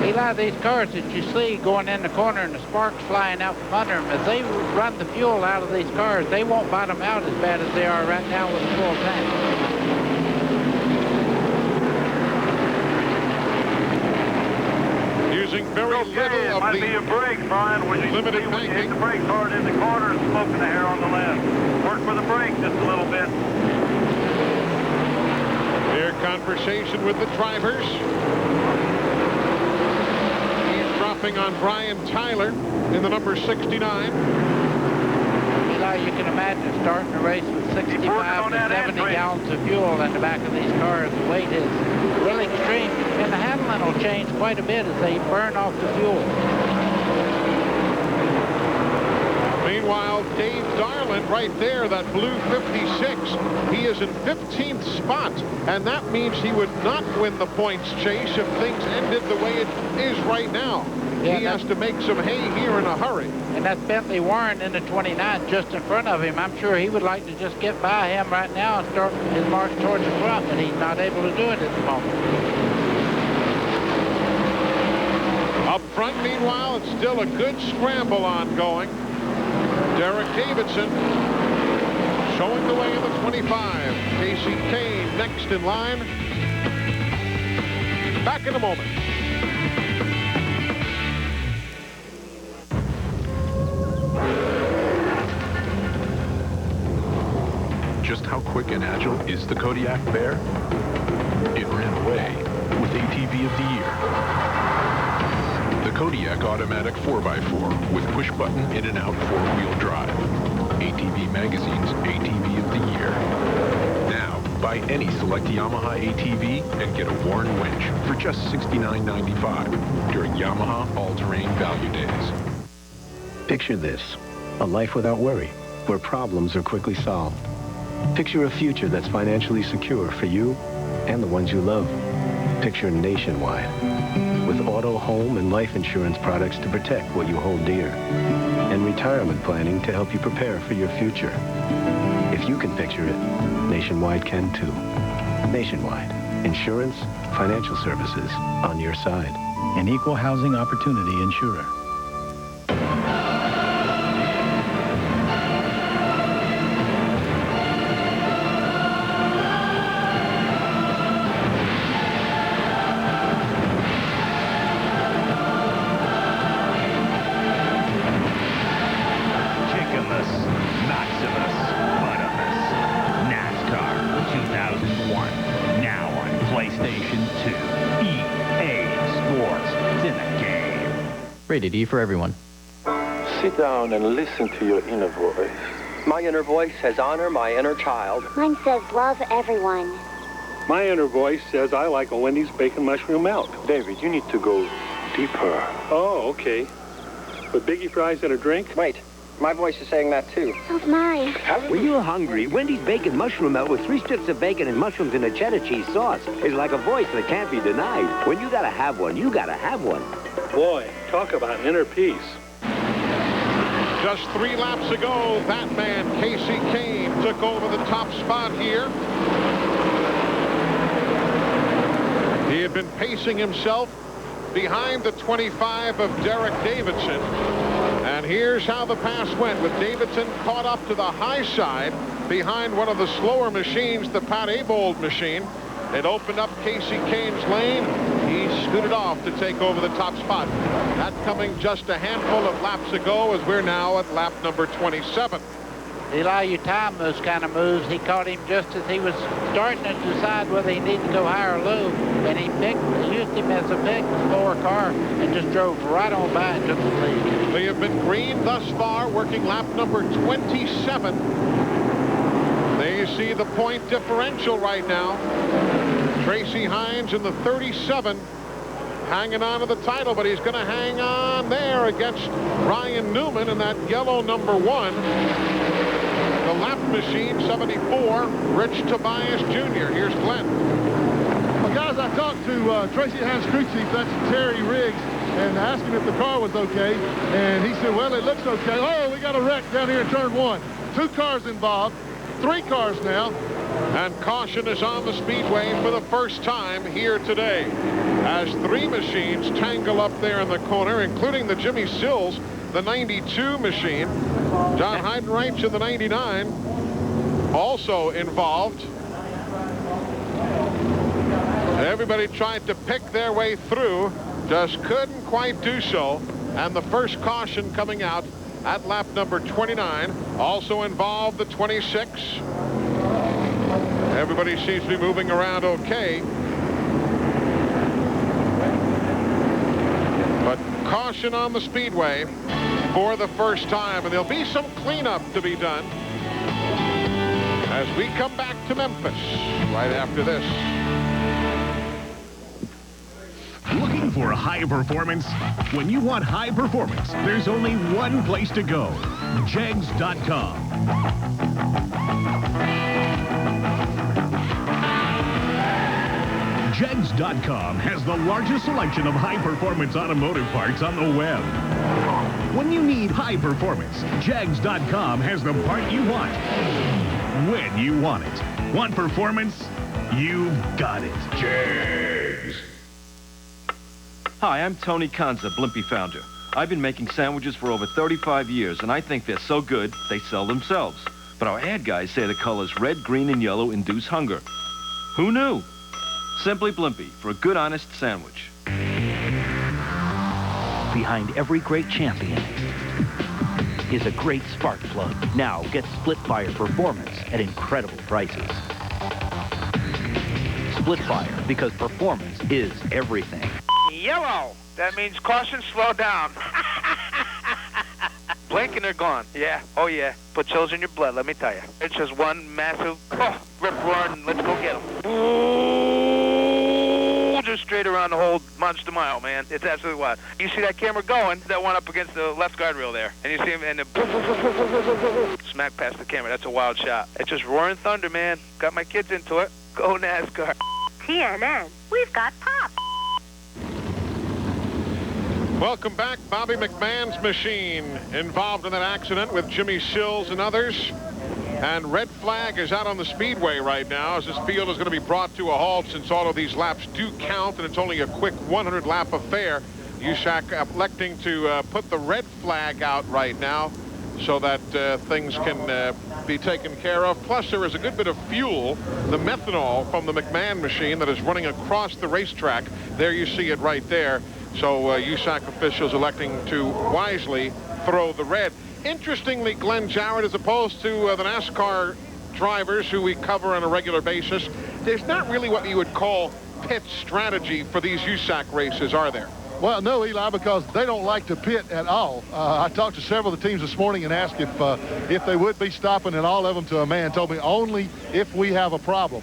Eli, these cars that you see going in the corner and the sparks flying out from under them, if they run the fuel out of these cars, they won't bottom out as bad as they are right now with a full tank. Using very little of might the be a brake, Brian. When you limited see when you hit banking. the brake hard in the corner, smoking the hair on the left. Work with the brake just a little bit. Their conversation with the drivers. Dropping on Brian Tyler in the number 69. Eli, you can imagine starting a race with 65 to 70 gallons of fuel in the back of these cars. The weight is really extreme, and the handling will change quite a bit as they burn off the fuel. Meanwhile, Dave Darland right there, that blue 56, he is in 15th spot, and that means he would not win the points chase if things ended the way it is right now. Yeah, he has to make some hay here in a hurry. And that's Bentley Warren in the 29 just in front of him. I'm sure he would like to just get by him right now and start his march towards the front, but he's not able to do it at the moment. Up front, meanwhile, it's still a good scramble ongoing. Derek Davidson showing the way in the 25. Casey Kane next in line. Back in a moment. Just how quick and agile is the Kodiak Bear? It ran away with ATV of the Year. The Kodiak Automatic 4x4 with push-button in-and-out four-wheel drive. ATV Magazine's ATV of the Year. Now, buy any select Yamaha ATV and get a Warren winch for just $69.95 during Yamaha All-Terrain Value Days. Picture this, a life without worry, where problems are quickly solved. Picture a future that's financially secure for you and the ones you love. Picture Nationwide, with auto, home, and life insurance products to protect what you hold dear, and retirement planning to help you prepare for your future. If you can picture it, Nationwide can too. Nationwide, insurance, financial services on your side. An equal housing opportunity insurer. Rated E for everyone. Sit down and listen to your inner voice. My inner voice says honor my inner child. Mine says love everyone. My inner voice says I like a Wendy's bacon mushroom melt. David, you need to go deeper. Oh, okay. With biggie fries and a drink? Wait, my voice is saying that too. So's mine. When you're hungry, Wendy's bacon mushroom melt with 3 strips of bacon and mushrooms in a cheddar cheese sauce is like a voice that can't be denied. When you gotta have one, you gotta have one. Boy, talk about inner peace. Just 3 laps ago, Batman Casey Kane took over the top spot here. He had been pacing himself behind the 25 of Derek Davidson. And here's how the pass went, with Davidson caught up to the high side behind one of the slower machines, the Pat Abold machine. It opened up Casey Kane's lane. He scooted off to take over the top spot. That coming just a handful of laps ago, as we're now at lap number 27. Eli, you time those kind of moves. He caught him just as he was starting to decide whether he needed to go high or low, and he used him as a big, slower car and just drove right on by and took the lead. They have been green thus far, working lap number 27. There you see the point differential right now. Tracy Hines in the 37, hanging on to the title, but he's going to hang on there against Ryan Newman in that yellow number 1. the lap machine 74, Rich Tobias Jr. Here's Glenn. Well, guys, I talked to Tracy Hines crew chief, that's Terry Riggs, and asked him if the car was okay, and he said, well, it looks okay. Oh, we got a wreck down here in turn 1. 2 cars involved, 3 cars now. And caution is on the speedway for the first time here today, as 3 machines tangle up there in the corner, including the Jimmy Sills, the 92 machine. John Heidenreich in the 99 also involved. Everybody tried to pick their way through, just couldn't quite do so. And the first caution coming out at lap number 29 also involved the 26. Everybody seems to be moving around okay. But caution on the speedway for the first time, and there'll be some cleanup to be done as we come back to Memphis right after this. Looking for high performance? When you want high performance, there's only one place to go. Jegs.com. Jegs.com has the largest selection of high-performance automotive parts on the web. When you need high performance, Jegs.com has the part you want, when you want it. Want performance? You've got it. Jegs. Hi, I'm Tony Kanza, Blimpie founder. I've been making sandwiches for over 35 years, and I think they're so good, they sell themselves. But our ad guys say the colors red, green, and yellow induce hunger. Who knew? Simply Blimpie for a good, honest sandwich. Behind every great champion is a great spark plug. Now get split fire performance at incredible prices. Split fire, because performance is everything. Yellow. That means caution, slow down. Blink and they're gone. Yeah. Oh, yeah. Put chills in your blood, let me tell you. It's just one massive rip-roaring, let's go get them. Ooh, just straight around the whole Monster Mile, man. It's absolutely wild. You see that camera going, that one up against the left guardrail there. And you see him, and the smack past the camera. That's a wild shot. It's just roaring thunder, man. Got my kids into it. Go NASCAR. TNN, we've got pop. Welcome back. Bobby McMahon's machine involved in that accident with Jimmy Sills and others. And red flag is out on the speedway right now as this field is going to be brought to a halt since all of these laps do count and it's only a quick 100-lap affair. USAC electing to put the red flag out right now so that things can be taken care of. Plus, there is a good bit of fuel, the methanol from the McMahon machine that is running across the racetrack. There you see it right there. So USAC officials electing to wisely throw the red. Interestingly, Glenn Jarrett, as opposed to the NASCAR drivers who we cover on a regular basis, there's not really what you would call pit strategy for these USAC races, are there? Well, no, Eli, because they don't like to pit at all. I talked to several of the teams this morning and asked if they would be stopping, and all of them to a man told me only if we have a problem.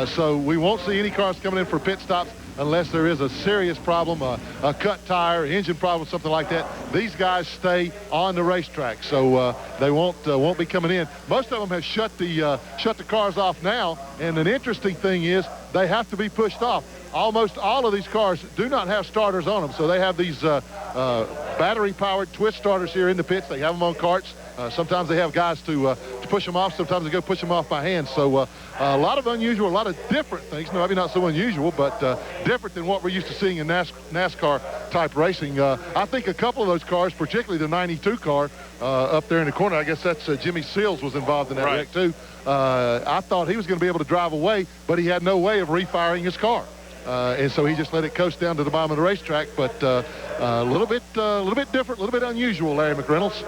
So we won't see any cars coming in for pit stops unless there is a serious problem, a cut tire, engine problem, something like that. These guys stay on the racetrack, so they won't be coming in. Most of them have shut the cars off now, and an interesting thing is they have to be pushed off. Almost all of these cars do not have starters on them, so they have these battery-powered twist starters here in the pits. They have them on carts. Sometimes they have guys to push them off. Sometimes they go push them off by hand. So a lot of unusual, a lot of different things. No, maybe not so unusual, but different than what we're used to seeing in NASCAR-type racing. I think a couple of those cars, particularly the 92 car up there in the corner, I guess that's Jimmy Sills was involved in that wreck too. I thought he was going to be able to drive away, but he had no way of refiring his car. And so he just let it coast down to the bottom of the racetrack. But a little bit different, a little bit unusual, Larry McReynolds.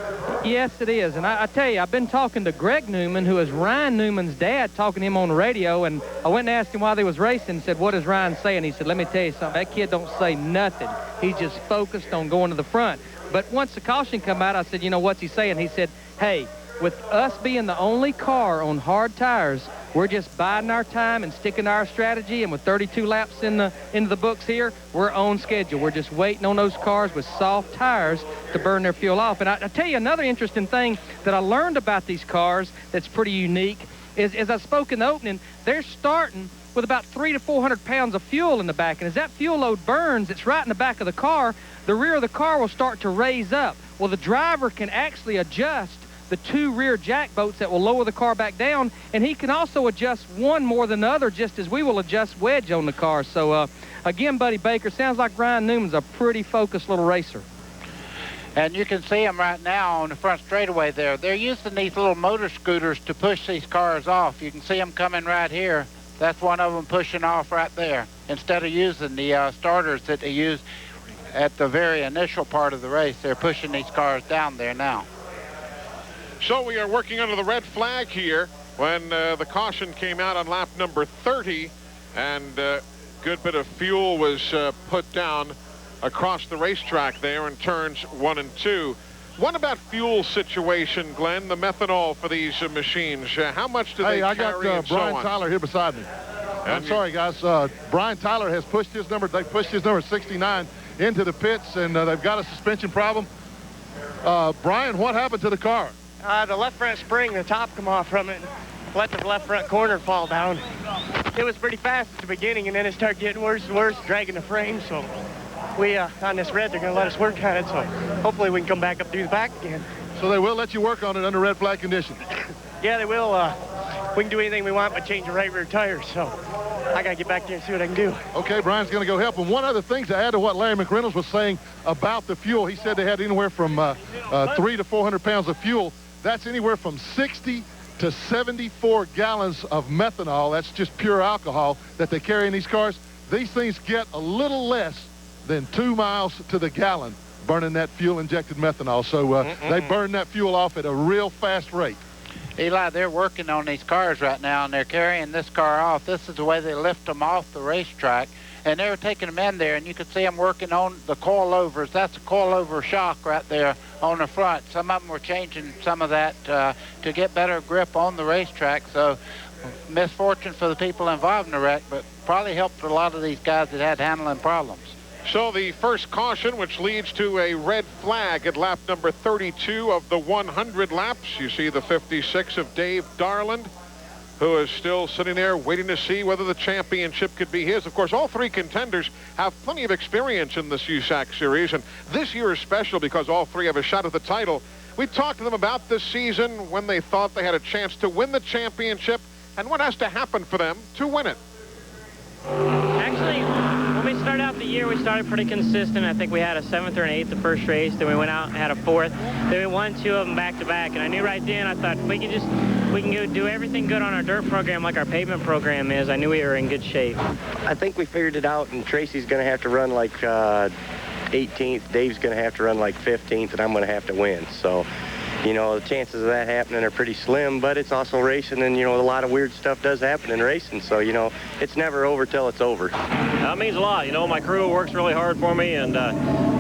Yes, it is. And I tell you, I've been talking to Greg Newman, who is Ryan Newman's dad, talking to him on the radio. And I went and asked him while they was racing and said, what does Ryan say? And he said, let me tell you something. That kid don't say nothing. He's just focused on going to the front. But once the caution come out, I said, you know, what's he saying? He said, hey, with us being the only car on hard tires, We're just biding our time and sticking to our strategy, and with 32 laps into the books here, we're on schedule. We're just waiting on those cars with soft tires to burn their fuel off. And I tell you another interesting thing that I learned about these cars that's pretty unique is, as I spoke in the opening, they're starting with about 300 to 400 pounds of fuel in the back. And as that fuel load burns, it's right in the back of the car, the rear of the car will start to raise up. Well, the driver can actually adjust the 2 rear jack boats that will lower the car back down, and he can also adjust one more than the other, just as we will adjust wedge on the car. So, again, Buddy Baker, sounds like Ryan Newman's a pretty focused little racer. And you can see them right now on the front straightaway there. They're using these little motor scooters to push these cars off. You can see them coming right here. That's one of them pushing off right there, instead of using the starters that they use at the very initial part of the race. They're pushing these cars down there now. So we are working under the red flag here when the caution came out on lap number 30, and a good bit of fuel was put down across the racetrack there in turns 1 and 2. What about fuel situation, Glenn, the methanol for these machines? How much do they carry? I got Brian Tyler here beside me. I'm sorry, guys. Brian Tyler has pushed his number. They pushed his number 69 into the pits, and they've got a suspension problem. Brian, what happened to the car? The left front spring, the top come off from it, let the left front corner fall down. It was pretty fast at the beginning, and then it started getting worse and worse, dragging the frame. So we, on this red, they're going to let us work on it. So hopefully we can come back up through the back again. So they will let you work on it under red flag conditions? Yeah, they will. We can do anything we want but change the right rear tires. So I got to get back there and see what I can do. Okay, Brian's going to go help him. One other thing to add to what Larry McReynolds was saying about the fuel, he said they had anywhere from 300 to 400 pounds of fuel. That's anywhere from 60 to 74 gallons of methanol. That's just pure alcohol that they carry in these cars. These things get a little less than 2 miles to the gallon burning that fuel-injected methanol. So they burn that fuel off at a real fast rate. Eli, they're working on these cars right now, and they're carrying this car off. This is the way they lift them off the racetrack. And they were taking them in there, and you could see them working on the coilovers. That's a coilover shock right there on the front. Some of them were changing some of that to get better grip on the racetrack. So misfortune for the people involved in the wreck, but probably helped a lot of these guys that had handling problems. So the first caution, which leads to a red flag at lap number 32 of the 100 laps. You see the 56 of Dave Darland, who is still sitting there waiting to see whether the championship could be his. Of course, all 3 contenders have plenty of experience in this USAC series, and this year is special because all 3 have a shot at the title. We talked to them about this season, when they thought they had a chance to win the championship, and what has to happen for them to win it. Actually, when we started out the year, we started pretty consistent. I think we had a 7th or an 8th the first race. Then we went out and had a 4th. Then we won 2 of them back-to-back. And I knew right then, I thought, if we can go do everything good on our dirt program like our pavement program is, I knew we were in good shape. I think we figured it out, and Tracy's going to have to run like 18th. Dave's going to have to run like 15th, and I'm going to have to win. So, you know, the chances of that happening are pretty slim, but it's also racing, and, you know, a lot of weird stuff does happen in racing. So, you know, it's never over till it's over. That means a lot. You know, my crew works really hard for me, and,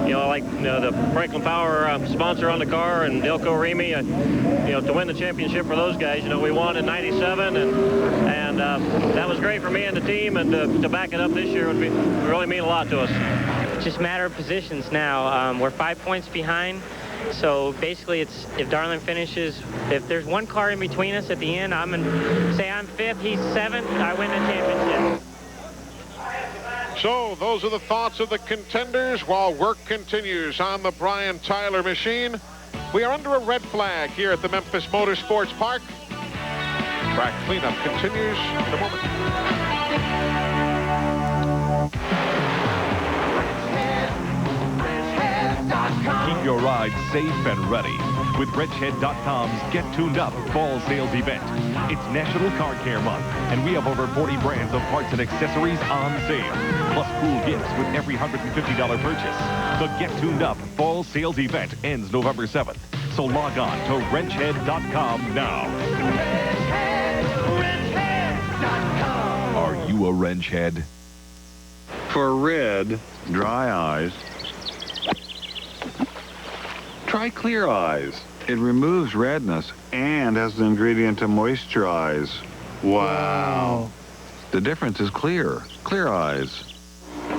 you know, like the Franklin Power sponsor on the car and Delco Remy, you know, to win the championship for those guys. You know, we won in '97, and that was great for me and the team, and to back it up this year would really mean a lot to us. It's just a matter of positions now. We're 5 points behind. So basically, it's if Darland finishes, if there's one car in between us at the end, say I'm 5th, he's 7th, I win the championship. So those are the thoughts of the contenders while work continues on the Brian Tyler machine. We are under a red flag here at the Memphis Motorsports Park. Track cleanup continues in a moment. Keep your ride safe and ready with Wrenchhead.com's Get Tuned Up Fall Sales Event. It's National Car Care Month, and we have over 40 brands of parts and accessories on sale, plus cool gifts with every $150 purchase. The Get Tuned Up Fall Sales Event ends November 7th, so log on to Wrenchhead.com now. Wrenchhead.com. Are you a wrench head? For red, dry eyes, try Clear Eyes. It removes redness and has an ingredient to moisturize. Wow. The difference is clear. Clear eyes.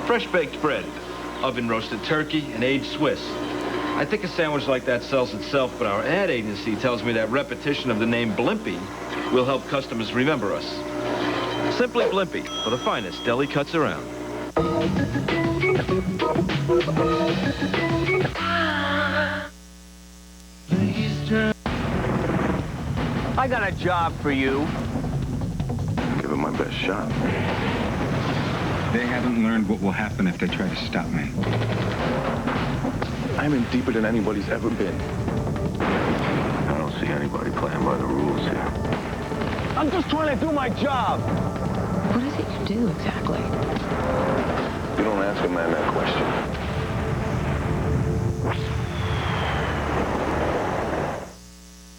Fresh baked bread, oven roasted turkey, and aged Swiss. I think a sandwich like that sells itself, but our ad agency tells me that repetition of the name Blimpie will help customers remember us. Simply Blimpie, for the finest deli cuts around. I got a job for you. Give it my best shot. They haven't learned what will happen if they try to stop me. I'm in deeper than anybody's ever been. I don't see anybody playing by the rules here. I'm just trying to do my job. What is it you do exactly? You don't ask a man that question.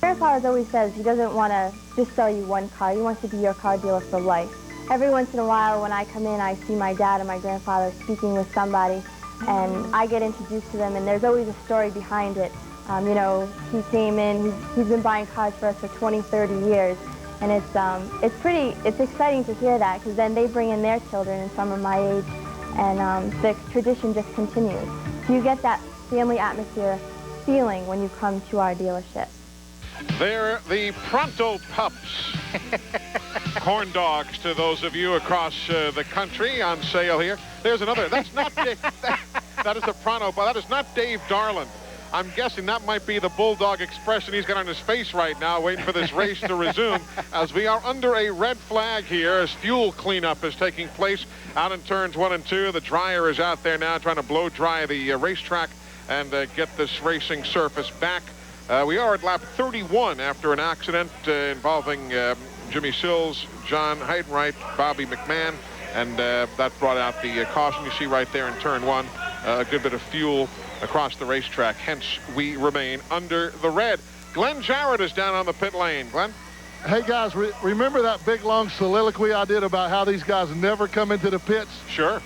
Grandpa always says he doesn't want to just sell you one car. He wants to be your car dealer for life. Every once in a while when I come in, I see my dad and my grandfather speaking with somebody, and I get introduced to them, and there's always a story behind it. You know, he came in, he's been buying cars for us for 20, 30 years, and it's exciting to hear that, because then they bring in their children, and some are my age, and the tradition just continues. So you get that family atmosphere feeling when you come to our dealership. They're the Pronto Pups. Corn dogs to those of you across the country on sale here. There's another. That's not Dave. That is the Pronto Pup. That is not Dave Darland. I'm guessing that might be the bulldog expression he's got on his face right now, waiting for this race to resume, as we are under a red flag here as fuel cleanup is taking place out in turns 1 and 2. The dryer is out there now trying to blow dry the racetrack and get this racing surface back. We are at lap 31 after an accident involving Jimmy Sills, John Heidenreich, Bobby McMahon, and that brought out the caution you see right there in turn 1. A good bit of fuel across the racetrack, hence we remain under the red. Glenn Jarrett is down on the pit lane. Glenn? Hey, guys, remember that big, long soliloquy I did about how these guys never come into the pits? Sure.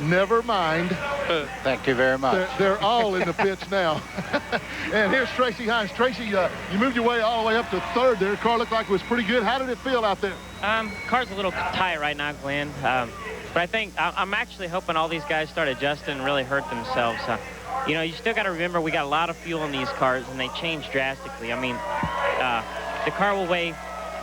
Never mind. Thank you very much. They're all in the pits now. And here's Tracy Hines. Tracy, you moved your way all the way up to third there. Car looked like it was pretty good. How did it feel out there? Car's a little tight right now, Glenn. But I think I'm actually hoping all these guys start adjusting and really hurt themselves. You know, you still got to remember we got a lot of fuel in these cars, and they change drastically. I mean, the car will weigh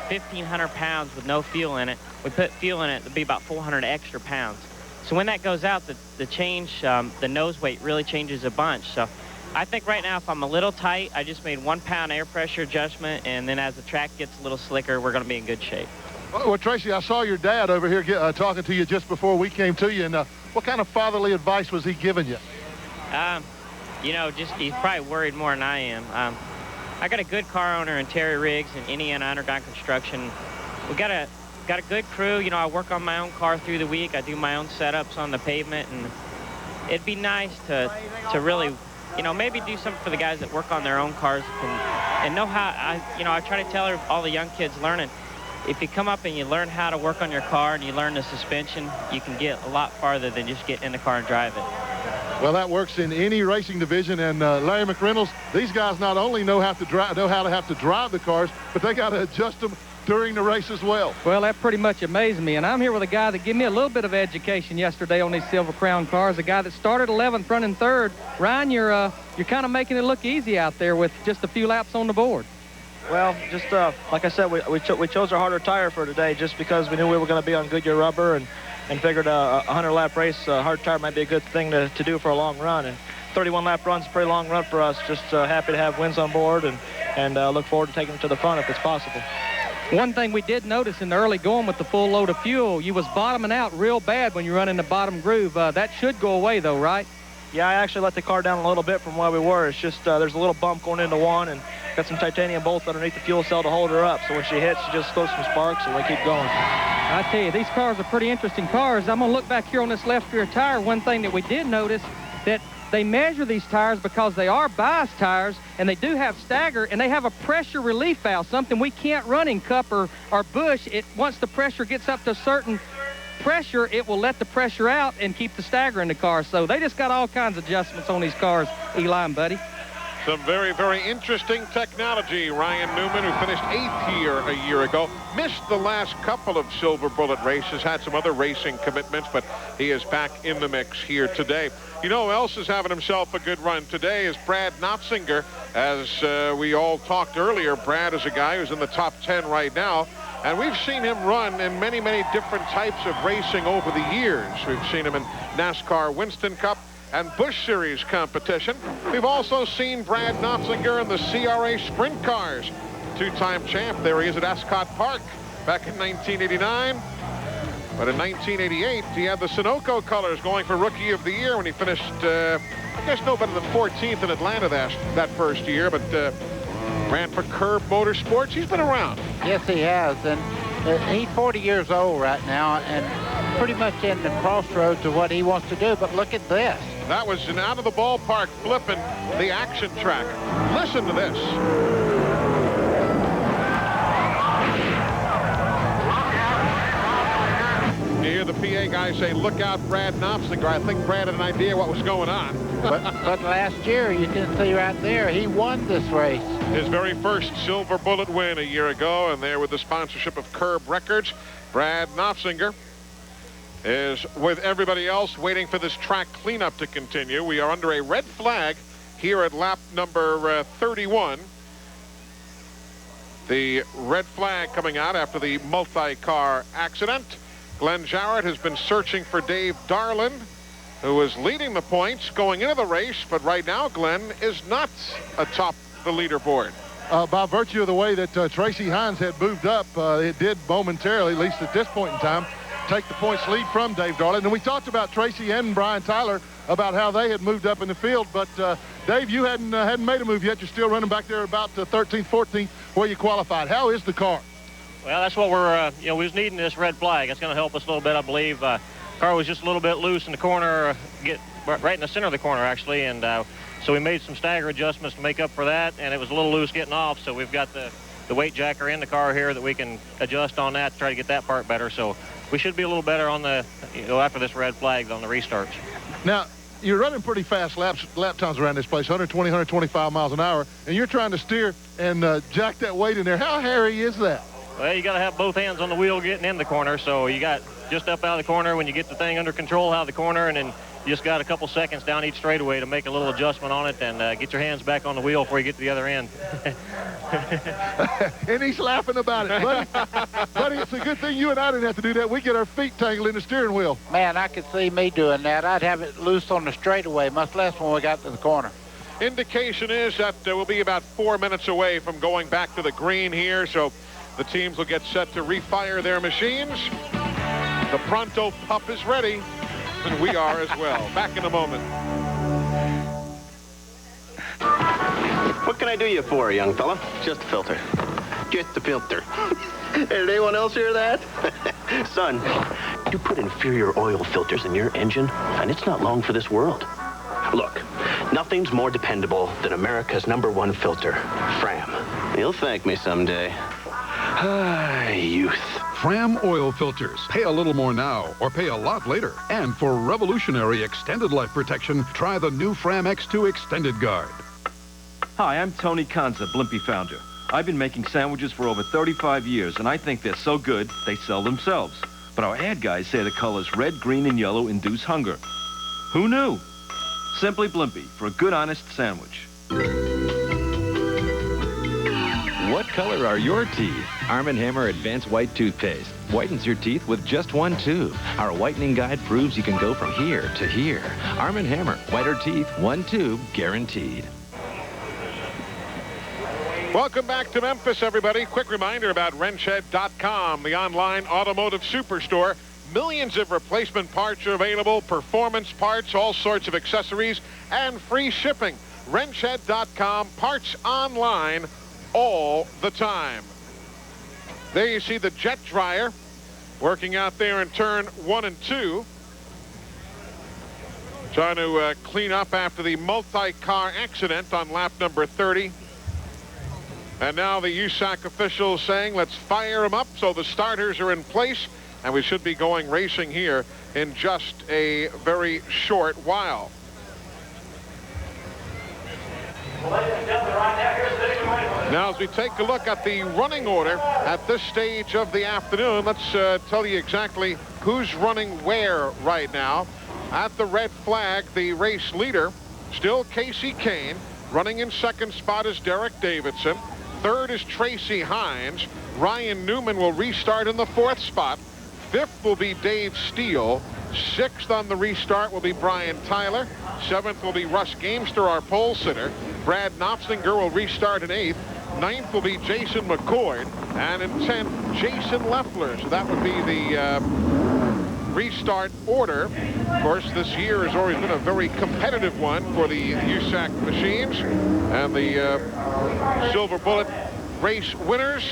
1,500 pounds with no fuel in it. We put fuel in it, it'll be about 400 extra pounds. So when that goes out, the change, the nose weight really changes a bunch. So I think right now if I'm a little tight, I just made 1 pound air pressure adjustment, and then as the track gets a little slicker, we're going to be in good shape. Well, Tracy, I saw your dad over here talking to you just before we came to you, and what kind of fatherly advice was he giving you? You know, he's probably worried more than I am. I got a good car owner in Terry Riggs in Indiana Underground Construction. We got a good crew. You know, I work on my own car through the week. I do my own setups on the pavement, and it'd be nice to really, you know, maybe do something for the guys that work on their own cars and know how. I try to tell all the young kids learning. If you come up and you learn how to work on your car and you learn the suspension, you can get a lot farther than just getting in the car and drive it. Well, that works in any racing division, and Larry McReynolds, these guys not only know how to drive the cars, but they got to adjust them during the race as well. Well, that pretty much amazed me, and I'm here with a guy that gave me a little bit of education yesterday on these Silver Crown cars, a guy that started 11th, running 3rd. Ryan, you're kind of making it look easy out there with just a few laps on the board. Well, just like I said, we chose our harder tire for today just because we knew we were going to be on Goodyear rubber and figured a 100-lap race, hard tire might be a good thing to do for a long run. And 31-lap run's a pretty long run for us. Just happy to have wins on board and look forward to taking them to the front if it's possible. One thing we did notice in the early going with the full load of fuel, you was bottoming out real bad when you run in the bottom groove. That should go away, though, right? Yeah, I actually let the car down a little bit from where we were. It's just there's a little bump going into one, and got some titanium bolts underneath the fuel cell to hold her up. So when she hits, she just throws some sparks, and we keep going. I tell you, these cars are pretty interesting cars. I'm going to look back here on this left rear tire. One thing that we did notice, that they measure these tires because they are bias tires, and they do have stagger, and they have a pressure relief valve, something we can't run in Cup or Busch. Once the pressure gets up to a certain pressure, it will let the pressure out and keep the stagger in the car. So they just got all kinds of adjustments on these cars, Eli and Buddy. Some very, very interesting technology. Ryan Newman, who finished 8th here a year ago, missed the last couple of Silver Bullet races, had some other racing commitments, but he is back in the mix here today. You know who else is having himself a good run today is Brad Notzinger. As we all talked earlier, Brad is a guy who's in the top 10 right now. And we've seen him run in many, many different types of racing over the years. We've seen him in NASCAR Winston Cup and Busch Series competition. We've also seen Brad Notzinger in the CRA Sprint Cars. Two-time champ. There he is at Ascot Park back in 1989. But in 1988, he had the Sunoco colors going for Rookie of the Year when he finished, I guess no better than 14th in Atlanta that first year, but ran for Curb Motorsports. He's been around. Yes, he has, and he's 40 years old right now, and pretty much in the crossroads of what he wants to do, but look at this. That was an out-of-the-ballpark flipping the action track. Listen to this. You hear the PA guy say, look out, Brad Notzinger. I think Brad had an idea what was going on. but last year, you can see right there, he won this race. His very first Silver Bullet win a year ago, and there with the sponsorship of Curb Records, Brad Notzinger is with everybody else waiting for this track cleanup to continue. We are under a red flag here at lap number 31. The red flag coming out after the multi-car accident. Glenn Jarrett has been searching for Dave Darland, who is leading the points going into the race, but right now Glenn is not atop the leaderboard. By virtue of the way that Tracy Hines had moved up, it did momentarily, at least at this point in time, take the points lead from Dave Darland. And we talked about Tracy and Brian Tyler about how they had moved up in the field, but Dave, you hadn't made a move yet. You're still running back there about 13th, 14th, where you qualified. How is the car? Well, that's what we're, we was needing this red flag. It's going to help us a little bit, I believe. Car was just a little bit loose in the corner, right in the center of the corner, actually, and so we made some stagger adjustments to make up for that, and it was a little loose getting off, so we've got the weight jacker in the car here that we can adjust on that to try to get that part better. So we should be a little better on the, after this red flag on the restarts. Now, you're running pretty fast lap times around this place, 120, 125 miles an hour, and you're trying to steer and jack that weight in there. How hairy is that? Well, you got to have both hands on the wheel getting in the corner, so you got just up out of the corner when you get the thing under control out of the corner, and then you just got a couple seconds down each straightaway to make a little adjustment on it and get your hands back on the wheel before you get to the other end. And he's laughing about it, buddy. Buddy, it's a good thing you and I didn't have to do that. We get our feet tangled in the steering wheel. Man, I could see me doing that. I'd have it loose on the straightaway, much less when we got to the corner. Indication is that we'll be about 4 minutes away from going back to the green here, so the teams will get set to refire their machines. The Pronto Pup is ready, and we are as well. Back in a moment. What can I do you for, young fella? Just a filter. Just a filter. Did anyone else hear that? Son, you put inferior oil filters in your engine, and it's not long for this world. Look, nothing's more dependable than America's #1 filter, Fram. You'll thank me someday. Youth. Fram oil filters. Pay a little more now or pay a lot later. And for revolutionary extended life protection, try the new Fram X2 Extended Guard. Hi, I'm Tony Kanza, Blimpie founder. I've been making sandwiches for over 35 years, and I think they're so good, they sell themselves. But our ad guys say the colors red, green, and yellow induce hunger. Who knew? Simply Blimpie for a good, honest sandwich. What color are your teeth? Arm & Hammer Advanced White Toothpaste whitens your teeth with just one tube. Our whitening guide proves you can go from here to here. Arm & Hammer, whiter teeth, one tube, guaranteed. Welcome back to Memphis, everybody. Quick reminder about wrenchhead.com, the online automotive superstore. Millions of replacement parts are available, performance parts, all sorts of accessories, and free shipping. Wrenchhead.com, parts online all the time. There you see the jet dryer working out there in turn 1 and 2. Trying to clean up after the multi-car accident on lap number 30. And now the USAC officials saying, let's fire them up. So the starters are in place, and we should be going racing here in just a very short while. Now, as we take a look at the running order at this stage of the afternoon, let's tell you exactly who's running where right now. At the red flag, the race leader, still Casey Kane. Running in second spot is Derek Davidson. Third is Tracy Hines. Ryan Newman will restart in the fourth spot. Fifth will be Dave Steele. Sixth on the restart will be Brian Tyler. Seventh will be Russ Gamester, our pole sitter. Brad Knopfsinger will restart in eighth. Ninth will be Jason McCord. And in 10th, Jason Leffler. So that would be the restart order. Of course, this year has always been a very competitive one for the USAC machines. And the Silver Bullet race winners.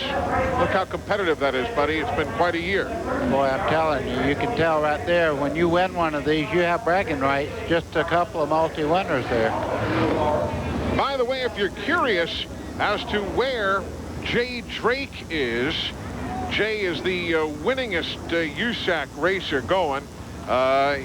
Look how competitive that is, buddy. It's been quite a year. Boy, I'm telling you, you can tell right there when you win one of these, you have bragging rights. Just a couple of multi-winners there. By the way, if you're curious as to where Jay Drake is, Jay is the winningest USAC racer going.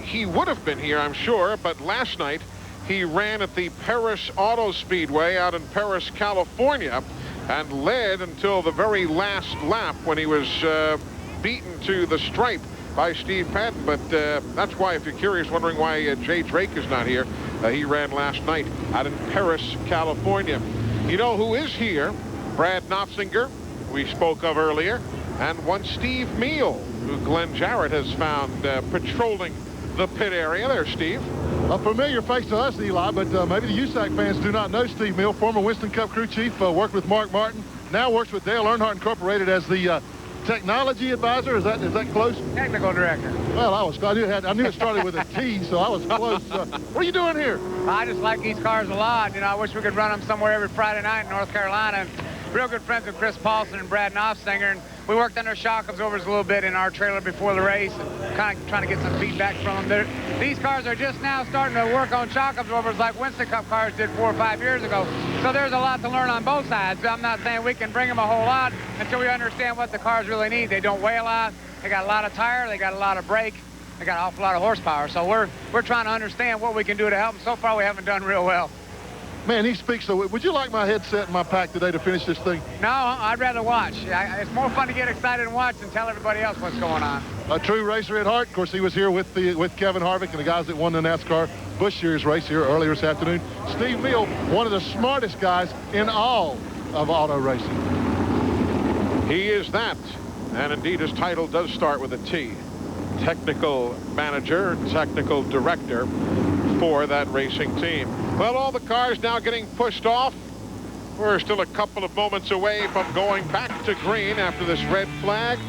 He would have been here, I'm sure, but last night he ran at the Paris Auto Speedway out in Paris, California, and led until the very last lap when he was beaten to the stripe by Steve Patton. But that's why, if you're curious, wondering why Jay Drake is not here, he ran last night out in Paris, California. You know who is here? Brad Knopfsinger, we spoke of earlier, and one Steve Meal, who Glenn Jarrett has found patrolling the pit area. There's Steve. A familiar face to us, Eli, but maybe the USAC fans do not know Steve Meal, former Winston Cup crew chief, worked with Mark Martin, now works with Dale Earnhardt Incorporated as the technology advisor. Is that close? Technical director. Well, I knew it started with a T, so I was close. What are you doing here? I just like these cars a lot. You know, I wish we could run them somewhere every Friday night in North Carolina. Real good friends with Chris Paulson and Brad Knopfsinger, and we worked under shock absorbers a little bit in our trailer before the race, and kind of trying to get some feedback from them. These cars are just now starting to work on shock absorbers like Winston Cup cars did 4 or 5 years ago. So there's a lot to learn on both sides. I'm not saying we can bring them a whole lot until we understand what the cars really need. They don't weigh a lot. They got a lot of tire. They got a lot of brake. They got an awful lot of horsepower. So we're trying to understand what we can do to help them. So far, we haven't done real well. Man, he speaks so. Would you like my headset and my pack today to finish this thing? No, I'd rather watch. It's more fun to get excited and watch than tell everybody else what's going on. A true racer at heart. Of course, he was here with Kevin Harvick and the guys that won the NASCAR Busch Series race here earlier this afternoon. Steve Meal, one of the smartest guys in all of auto racing. He is that, and indeed his title does start with a T. Technical manager, technical director for that racing team. Well, all the cars now getting pushed off. We're still a couple of moments away from going back to green after this red flag.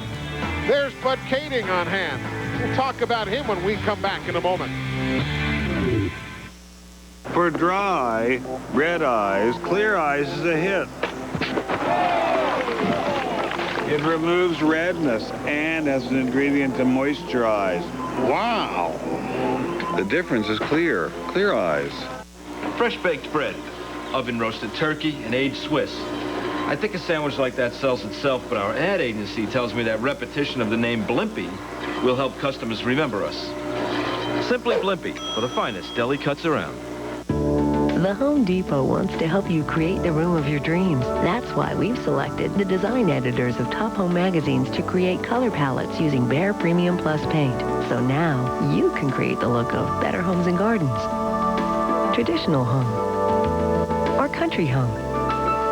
There's Bud Kading on hand. We'll talk about him when we come back in a moment. For dry, red eyes, clear eyes is a hit. It removes redness and has an ingredient to moisturize. Wow! The difference is clear. Clear eyes. Fresh baked bread, oven roasted turkey, and aged Swiss. I think a sandwich like that sells itself, but our ad agency tells me that repetition of the name Blimpie will help customers remember us. Simply Blimpie, for the finest deli cuts around. The Home Depot wants to help you create the room of your dreams. That's why we've selected the design editors of top home magazines to create color palettes using Behr Premium Plus paint. So now you can create the look of better homes and gardens, traditional home, or country home.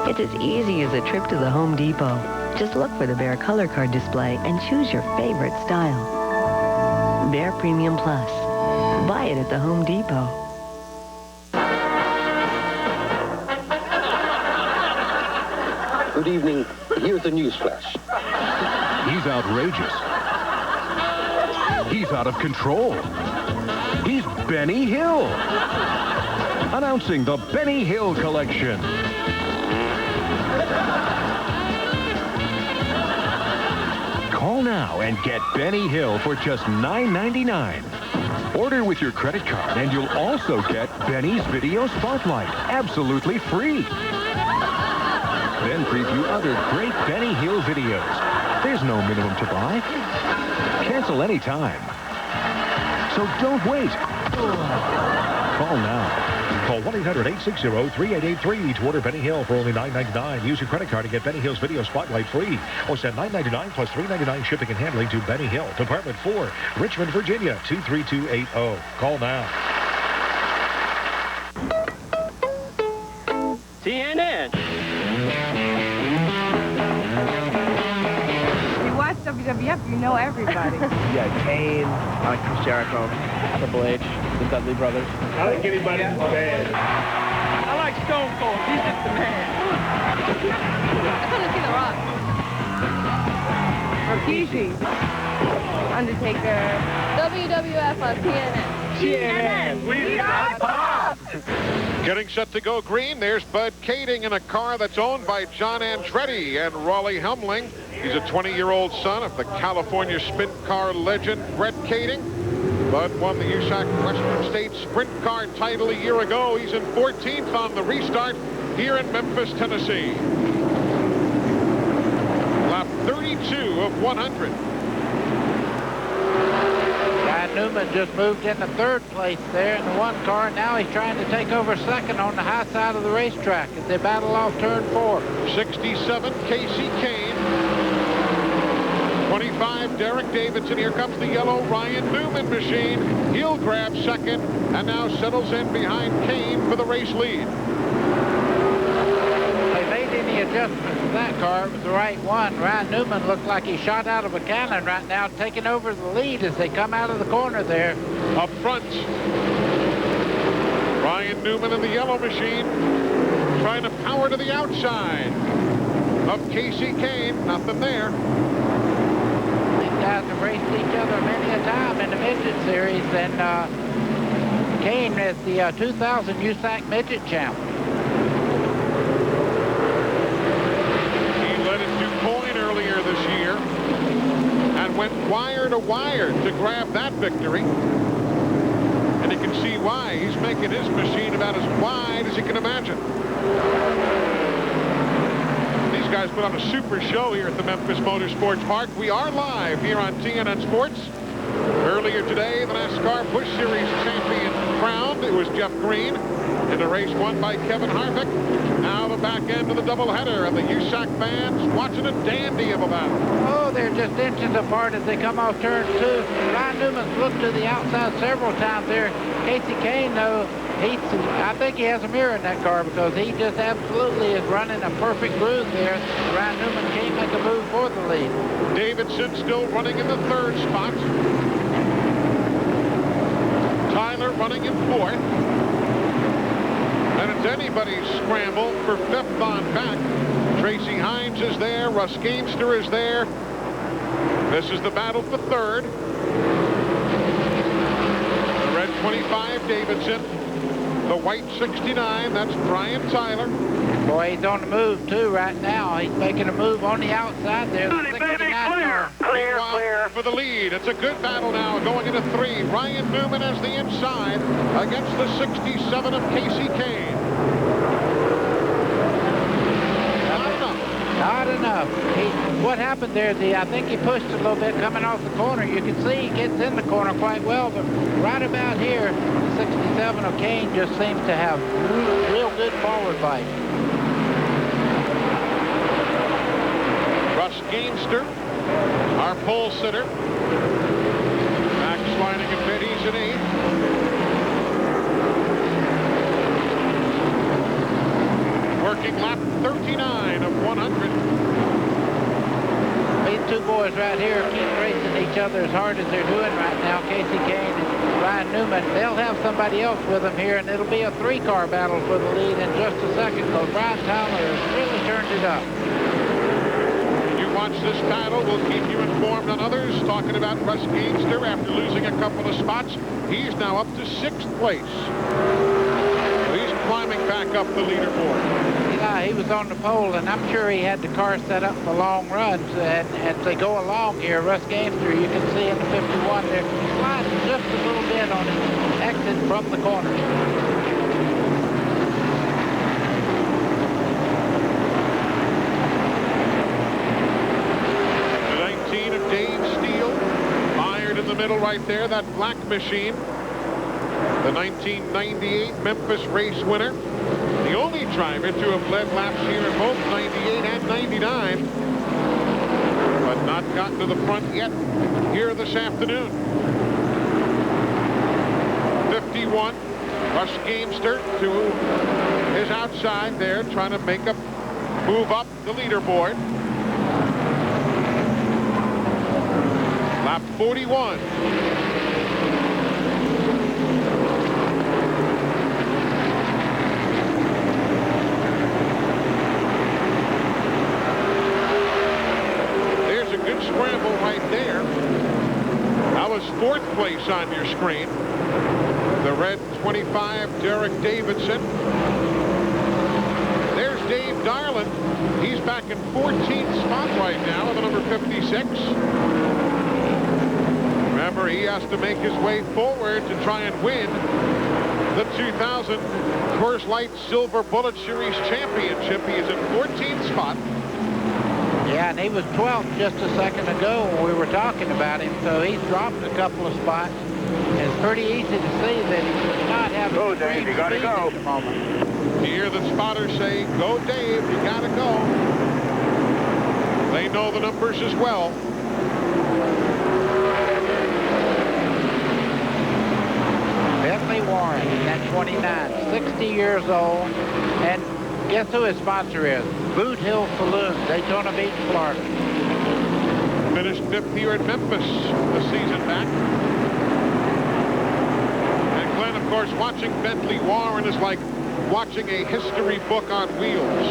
It's as easy as a trip to the Home Depot. Just look for the Behr color card display and choose your favorite style. Behr Premium Plus. Buy it at the Home Depot. Good evening. Here's the news flash. He's outrageous. He's out of control. He's Benny Hill. Announcing the Benny Hill Collection. Call now and get Benny Hill for just $9.99. Order with your credit card and you'll also get Benny's Video Spotlight absolutely free. Then preview other great Benny Hill videos. There's no minimum to buy. Cancel anytime. So don't wait. Call now. Call 1-800-860-3883 to order Benny Hill for only $9.99. Use your credit card to get Benny Hill's video spotlight free. Or send $9.99 plus $3.99 shipping and handling to Benny Hill, Department 4, Richmond, Virginia, 23280. Call now. CNN. You watch WWF, you know everybody. Yeah, Kane, Chris Jericho, Triple H, the Dudley Brothers. I like anybody who's bad. I like Stone Cold. He's just the man. I couldn't see the Rock. Rikishi. Undertaker. WWF on CNN. CNN. We got pop. Getting set to go green. There's Bud Kading in a car that's owned by John Andretti and Raleigh Humling. He's a 20-year-old son of the California sprint car legend Brett Kading. Bud won the USAC Western States Sprint Car title a year ago. He's in 14th on the restart here in Memphis, Tennessee. Lap 32 of 100. Ryan Newman just moved into third place there in the one car. Now he's trying to take over second on the high side of the racetrack as they battle off turn 4. 67, Casey Kane. 25, Derek Davidson. Here comes the yellow Ryan Newman machine. He'll grab second and now settles in behind Kane for the race lead. They made any adjustments to that car. It was the right one. Ryan Newman looked like he shot out of a cannon right now, taking over the lead as they come out of the corner there. Up front, Ryan Newman in the yellow machine trying to power to the outside of Casey Kane. Nothing there. These guys have raced each other many a time in the midget series, and Kane is the 2000 USAC midget champ. He led at DuPoint earlier this year and went wire to wire to grab that victory. And you can see why. He's making his machine about as wide as you can imagine. These guys put on a super show here at the Memphis Motorsports Park. We are live here on TNN Sports. Earlier today, the NASCAR Busch Series champion crowned. It was Jeff Green in a race won by Kevin Harvick. Now the back end of the doubleheader, and the USAC fans watching a dandy of a battle. Oh, they're just inches apart as they come off turn 2. Ryan Newman's looked to the outside several times there. Casey Kane, though, I think he has a mirror in that car because he just absolutely is running a perfect groove there. Ryan Newman can't make a move for the lead. Davidson still running in the third spot. Tyler running in fourth. And it's anybody's scramble for fifth on back. Tracy Hines is there. Russ Gamester is there. This is the battle for third. The red 25, Davidson. The white 69, that's Brian Tyler. Boy, he's on the move, too, right now. He's making a move on the outside there. The 69 car. Clear for the lead. It's a good battle now going into 3. Ryan Newman has the inside against the 67 of Casey Kane. Not enough. What happened there, I think he pushed a little bit coming off the corner. You can see he gets in the corner quite well, but right about here, the 67 of Kane just seems to have real good forward bite. Russ Gamester, our pole sitter. Backsliding a bit, he's in 8th. Working lap 39 of 100. These two boys right here keep racing each other as hard as they're doing right now. Casey Kane and Ryan Newman. They'll have somebody else with them here, and it'll be a 3-car battle for the lead in just a second because Brian Tyler has really turned it up. You watch this battle. We'll keep you informed on others. Talking about Russ Gamester after losing a couple of spots. He's now up to 6th place. He's climbing back up the leaderboard. Yeah, he was on the pole, and I'm sure he had the car set up for long runs. And as they go along here, Russ Gamester, you can see in the 51 there, sliding just a little bit on his exit from the corner. The 19 of Dave Steele, mired in the middle right there, that black machine. the 1998 Memphis race winner. The only driver to have led laps here in both 98 and 99. But not gotten to the front yet here this afternoon. 51, Russ Gamester to his outside there, trying to make a move up the leaderboard. Lap 41. There's a good scramble right there. That was 4th place on your screen. The red 25, Derek Davidson. There's Dave Darland. He's back in 14th spot right now with the number 56. Remember, he has to make his way forward to try and win the 2000 Coors Light Silver Bullet Series Championship. He is in 14th spot. Yeah, and he was 12th just a second ago when we were talking about him, so he's dropped a couple of spots. It's pretty easy to see that he does not have go, Dave, you gotta go. At the moment. You hear the spotters say, go, Dave, you gotta go. They know the numbers as well. Bentley Warren at 29, 60 years old, and guess who his sponsor is? Boot Hill Saloon, Daytona Beach, Florida. Finished 5th here at Memphis the season back. And Glenn, of course, watching Bentley Warren is like watching a history book on wheels.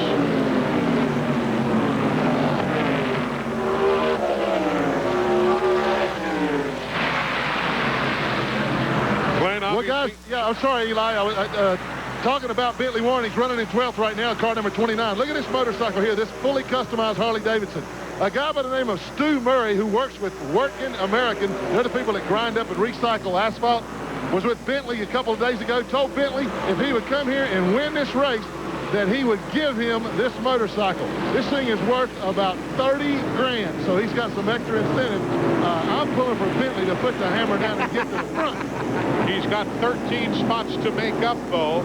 Glenn, well, guys, yeah, I'm sorry, Eli. I was talking about Bentley Warren. He's running in 12th right now, car number 29. Look at this motorcycle here, this fully customized Harley-Davidson. A guy by the name of Stu Murray, who works with Working American, they're the people that grind up and recycle asphalt, was with Bentley a couple of days ago, told Bentley if he would come here and win this race, that he would give him this motorcycle. This thing is worth about 30 grand, so he's got some extra incentive. I'm pulling for Bentley to put the hammer down and get to the front. He's got 13 spots to make up, though,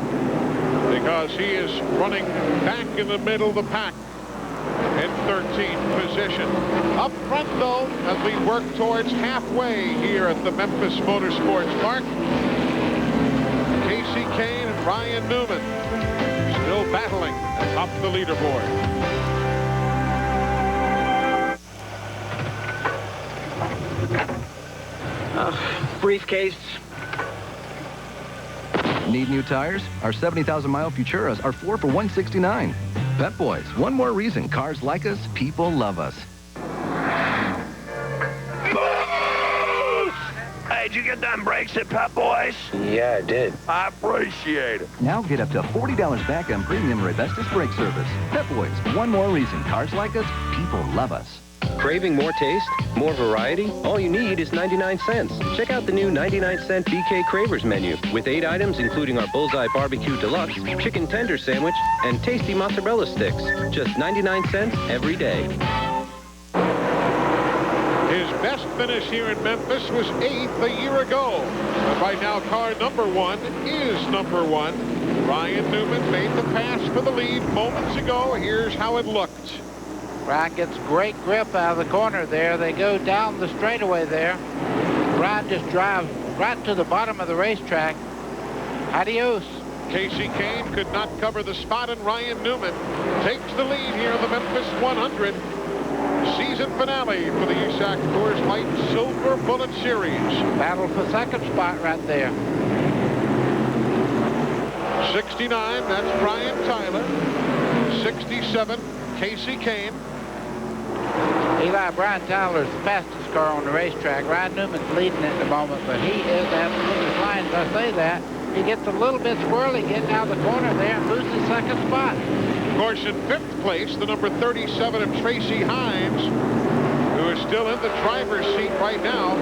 because he is running back in the middle of the pack in 13th position. Up front, though, as we work towards halfway here at the Memphis Motorsports Park, Casey Kane and Ryan Newman still battling atop the leaderboard. Briefcase. Need new tires? Our 70,000-mile Futuras are 4 for $169. Pep Boys, one more reason cars like us, people love us. Hey, did you get them brakes at Pep Boys? Yeah, I did. I appreciate it. Now get up to $40 back on premium Rebestos brake service. Pep Boys, one more reason cars like us, people love us. Craving more taste? More variety? All you need is 99 cents. Check out the new 99-cent BK Cravers menu with 8 items including our Bullseye Barbecue Deluxe, Chicken Tender Sandwich, and tasty mozzarella sticks. Just 99 cents every day. His best finish here in Memphis was 8th a year ago. But right now, car number 1 is number 1. Ryan Newman made the pass for the lead moments ago. Here's how it looked. Ryan gets great grip out of the corner there. They go down the straightaway there. Ryan just drives right to the bottom of the racetrack. Adios. Casey Kane could not cover the spot, and Ryan Newman takes the lead here in the Memphis 100 season finale for the USAC Coors Light Silver Bullet Series. Battle for second spot right there. 69, that's Brian Tyler. 67, Casey Kane. Eli, Brian Tyler's the fastest car on the racetrack. Ryan Newman's leading at the moment, but he is absolutely flying. As I say that, he gets a little bit squirrely getting out of the corner there and loses second spot. Of course, in 5th place, the number 37 of Tracy Hines, who is still in the driver's seat right now.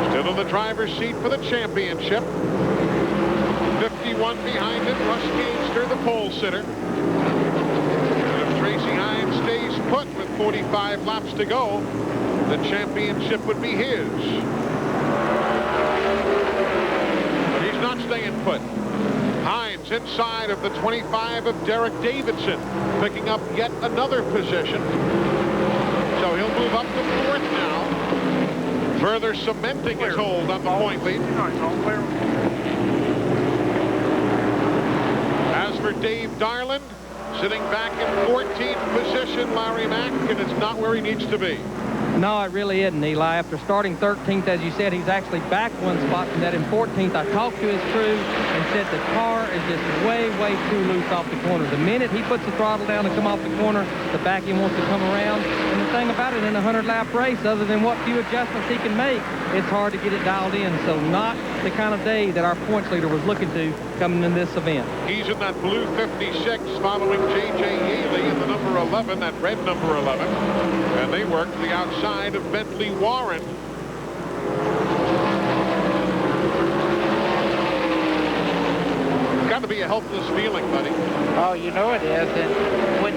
Still in the driver's seat for the championship. 51 behind him, Russ Gamester, the pole sitter. And if Tracy Hines stays put with 45 laps to go, the championship would be his. But he's not staying put. Hines inside of the 25 of Derek Davidson, picking up yet another position. So he'll move up to fourth now, further cementing his hold on the point lead. As for Dave Darland, sitting back in 14th position, Larry Mack, and it's not where he needs to be. No, it really isn't, Eli. After starting 13th, as you said, he's actually back one spot from that in 14th. I talked to his crew and said the car is just way, way too loose off the corner. The minute he puts the throttle down to come off the corner, the back end wants to come around. And the thing about it, in a 100-lap race, other than what few adjustments he can make, it's hard to get it dialed in. So not the kind of day that our points leader was looking to coming in this event. He's in that blue 56, following J.J. Yaley in the number 11, that red number 11. And they work to the outside of Bentley Warren. It's got to be a helpless feeling, buddy. Oh, you know it is. And when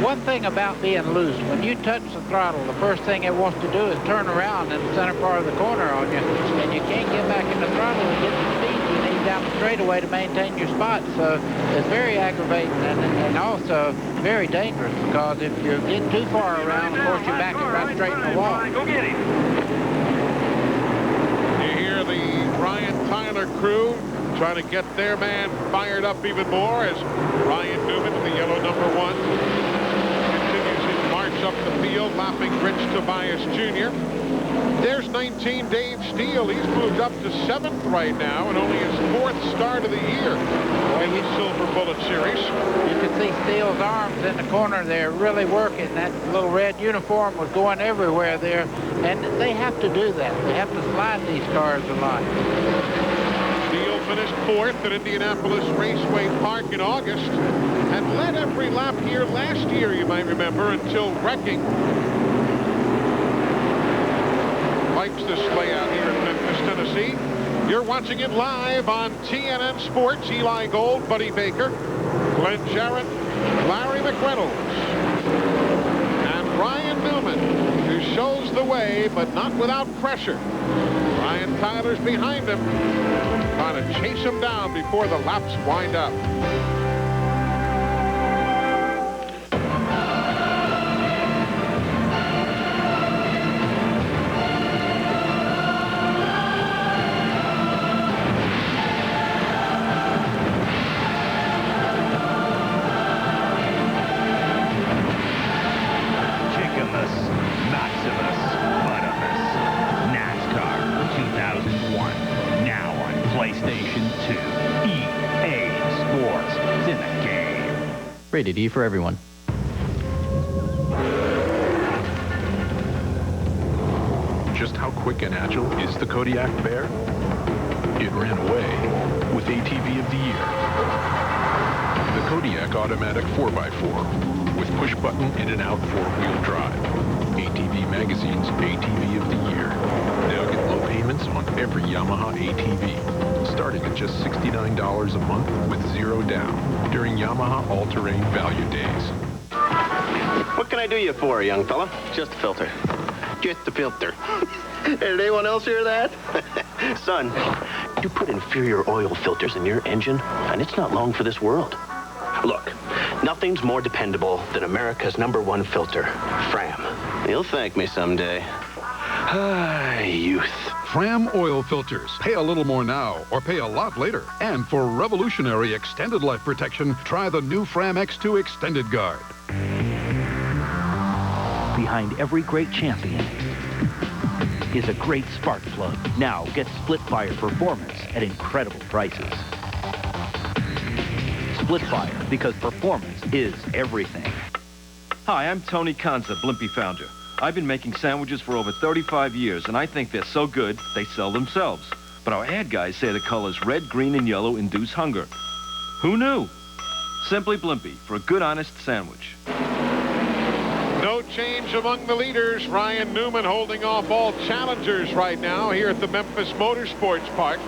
one thing about being loose, when you touch the throttle, the first thing it wants to do is turn around in the center part of the corner on you, and you can't get back in the throttle and get the speed you need down the straightaway to maintain your spot. So it's very aggravating and also very dangerous, because if you get too far around, of course, you're backing right straight in the wall. Go get him. You hear the Ryan Tyler crew trying to get their man fired up even more as Ryan Newman, the yellow number 1, continues his march up the field, lapping Rich Tobias Jr. There's 19 Dave Steele. He's moved up to 7th right now, and only his 4th start of the year in the Silver Bullet Series. You can see Steele's arms in the corner there really working. That little red uniform was going everywhere there, and they have to do that. They have to slide these cars a lot. Steele finished 4th at Indianapolis Raceway Park in August and led every lap here last year, you might remember, until wrecking. Likes this layout here in Memphis, Tennessee. You're watching it live on TNN Sports. Eli Gold, Buddy Baker, Glenn Jarrett, Larry McReynolds, and Ryan Newman, who shows the way, but not without pressure. Ryan Tyler's behind him, trying to chase him down before the laps wind up. Rated E for everyone. Just how quick and agile is the Kodiak Bear? It ran away with ATV of the Year. The Kodiak Automatic 4x4 with push-button in-and-out 4-wheel drive. ATV Magazine's ATV of the Year. Now get low payments on every Yamaha ATV, starting at just $69 a month with 0 down during Yamaha All-Terrain Value Days. What can I do you for, young fella? Just a filter. Just a filter. Did anyone else hear that? Son, you put inferior oil filters in your engine, and it's not long for this world. Look, nothing's more dependable than America's #1 filter, Fram. You'll thank me someday. Youth. Fram oil filters. Pay a little more now or pay a lot later. And for revolutionary extended life protection, try the new Fram X2 Extended Guard. Behind every great champion is a great spark plug. Now get split fire performance at incredible prices. Split fire, because performance is everything. Hi, I'm Tony Conza, Blimpie founder. I've been making sandwiches for over 35 years, and I think they're so good, they sell themselves. But our ad guys say the colors red, green, and yellow induce hunger. Who knew? Simply Blimpie for a good, honest sandwich. No change among the leaders. Ryan Newman holding off all challengers right now here at the Memphis Motorsports Park.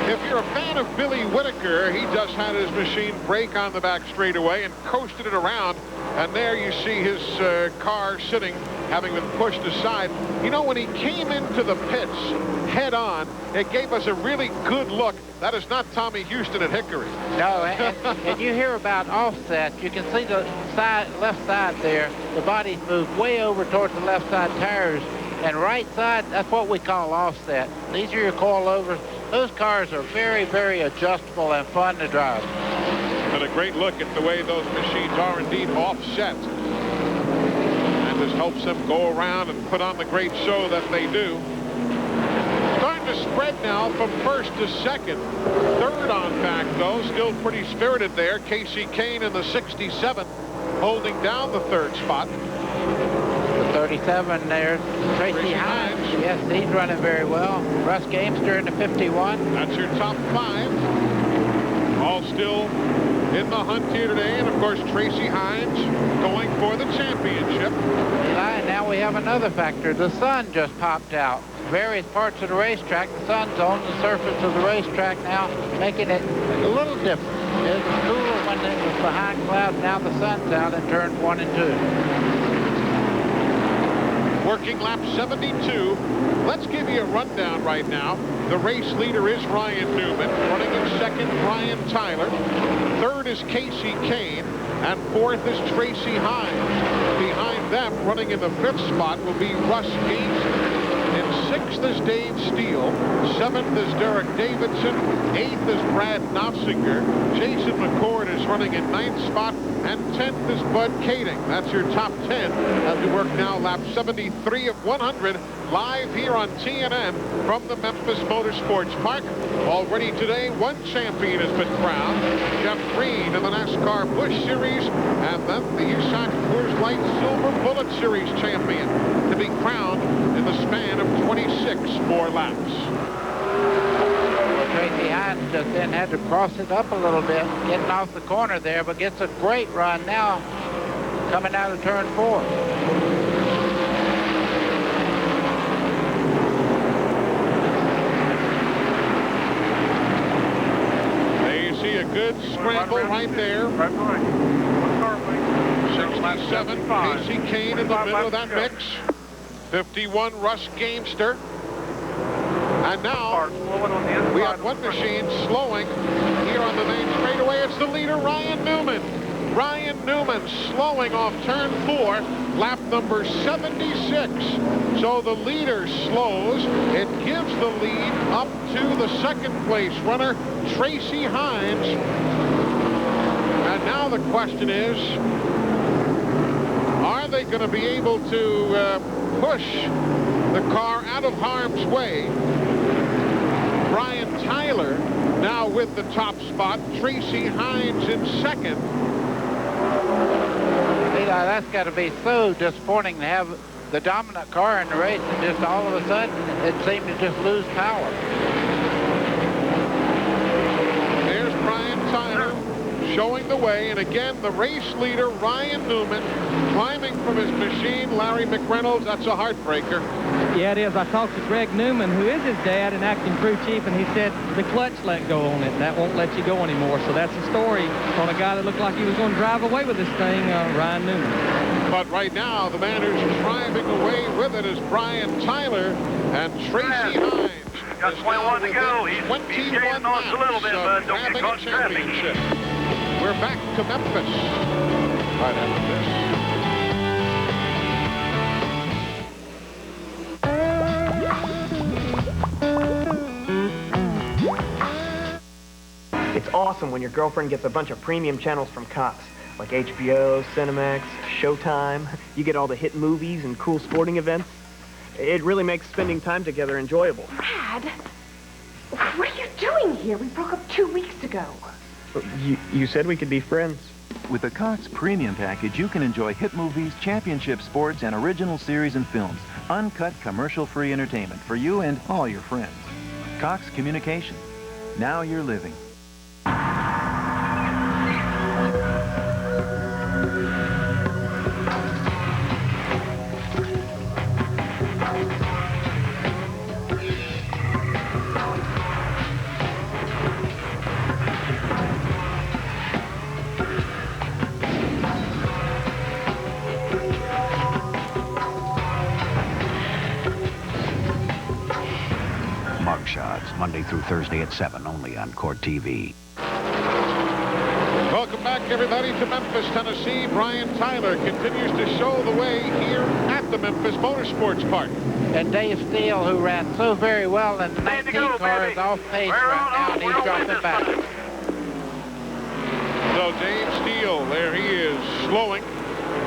If you're a fan of Billy Whitaker, he just had his machine brake on the back straightaway and coasted it around. And there you see his car sitting having been pushed aside. You know, when he came into the pits head on, it gave us a really good look. That is not Tommy Houston at Hickory. No, and you hear about offset. You can see the left side there. The body's moved way over towards the left side tires. And right side, that's what we call offset. These are your coilovers. Those cars are very, very adjustable and fun to drive. And a great look at the way those machines are indeed offset. And this helps them go around and put on the great show that they do. Starting to spread now from first to second. Third on back, though, still pretty spirited there. Casey Kane in the 67, holding down the third spot. The 37 there, Tracy Hines. Yes, he's running very well. Russ Gamester in the 51. That's your top 5. All still in the hunt here today. And, of course, Tracy Hines going for the championship. And now we have another factor. The sun just popped out. Various parts of the racetrack, the sun's on the surface of the racetrack now, making it a little different. It was cooler when it was behind clouds. Now the sun's out in turns 1 and 2. Working lap 72. Let's give you a rundown right now. The race leader is Ryan Newman. Running in second, Brian Tyler. Third is Casey Kane. And fourth is Tracy Hines. Behind them, running in the 5th spot, will be Russ Gamester. In 6th is Dave Steele. 7th is Derek Davidson. 8th is Brad Knopsinger. Jason McCord is running in 9th spot. And 10th is Bud Kading. That's your top 10 as we work now lap 73 of 100 live here on TNN from the Memphis Motorsports Park. Already today, one champion has been crowned. Jeff Green in the NASCAR Busch Series, and then the USAC Coors Light Silver Bullet Series champion to be crowned in the span of 26 more laps. Well, Tracy Hines just then had to cross it up a little bit, getting off the corner there, but gets a great run now coming out of turn 4. A good scramble right there. 67, Casey Kane in the middle of that mix. 51, Russ Gamester. And now we have one machine slowing here on the main straightaway. It's the leader, Ryan Newman. Ryan Newman slowing off turn 4, lap number 76. So the leader slows. It gives the lead up to the second place runner, Tracy Hines. And now the question is, are they going to be able to push the car out of harm's way? Brian Tyler now with the top spot, Tracy Hines in second. That's got to be so disappointing to have the dominant car in the race and just all of a sudden it seemed to just lose power. There's Brian Tyler showing the way, and again the race leader Ryan Newman climbing from his machine. Larry McReynolds, that's a heartbreaker. Yeah, it is. I talked to Greg Newman, who is his dad and acting crew chief, and he said the clutch let go on it, and that won't let you go anymore. So that's a story on a guy that looked like he was going to drive away with this thing, Ryan Newman. But right now, the man who's driving away with it is Brian Tyler, and Tracy Hines. Got 21 to go. He's 21 laps a little bit, but don't get caught championship. We're back to Memphis right after this. It's awesome when your girlfriend gets a bunch of premium channels from Cox, like HBO, Cinemax, Showtime. You get all the hit movies and cool sporting events. It really makes spending time together enjoyable. Dad, what are you doing here? We broke up 2 weeks ago. You said we could be friends. With the Cox Premium Package, you can enjoy hit movies, championship sports, and original series and films. Uncut, commercial-free entertainment for you and all your friends. Cox Communication. Now you're living. Long Shots, Monday through Thursday at 7, only on Court TV. Welcome back, everybody, to Memphis, Tennessee. Brian Tyler continues to show the way here at the Memphis Motorsports Park. And Dave Steele, who ran so very well in the 19 car, is off pace right now, and he's dropping back. So Dave Steele, there he is, slowing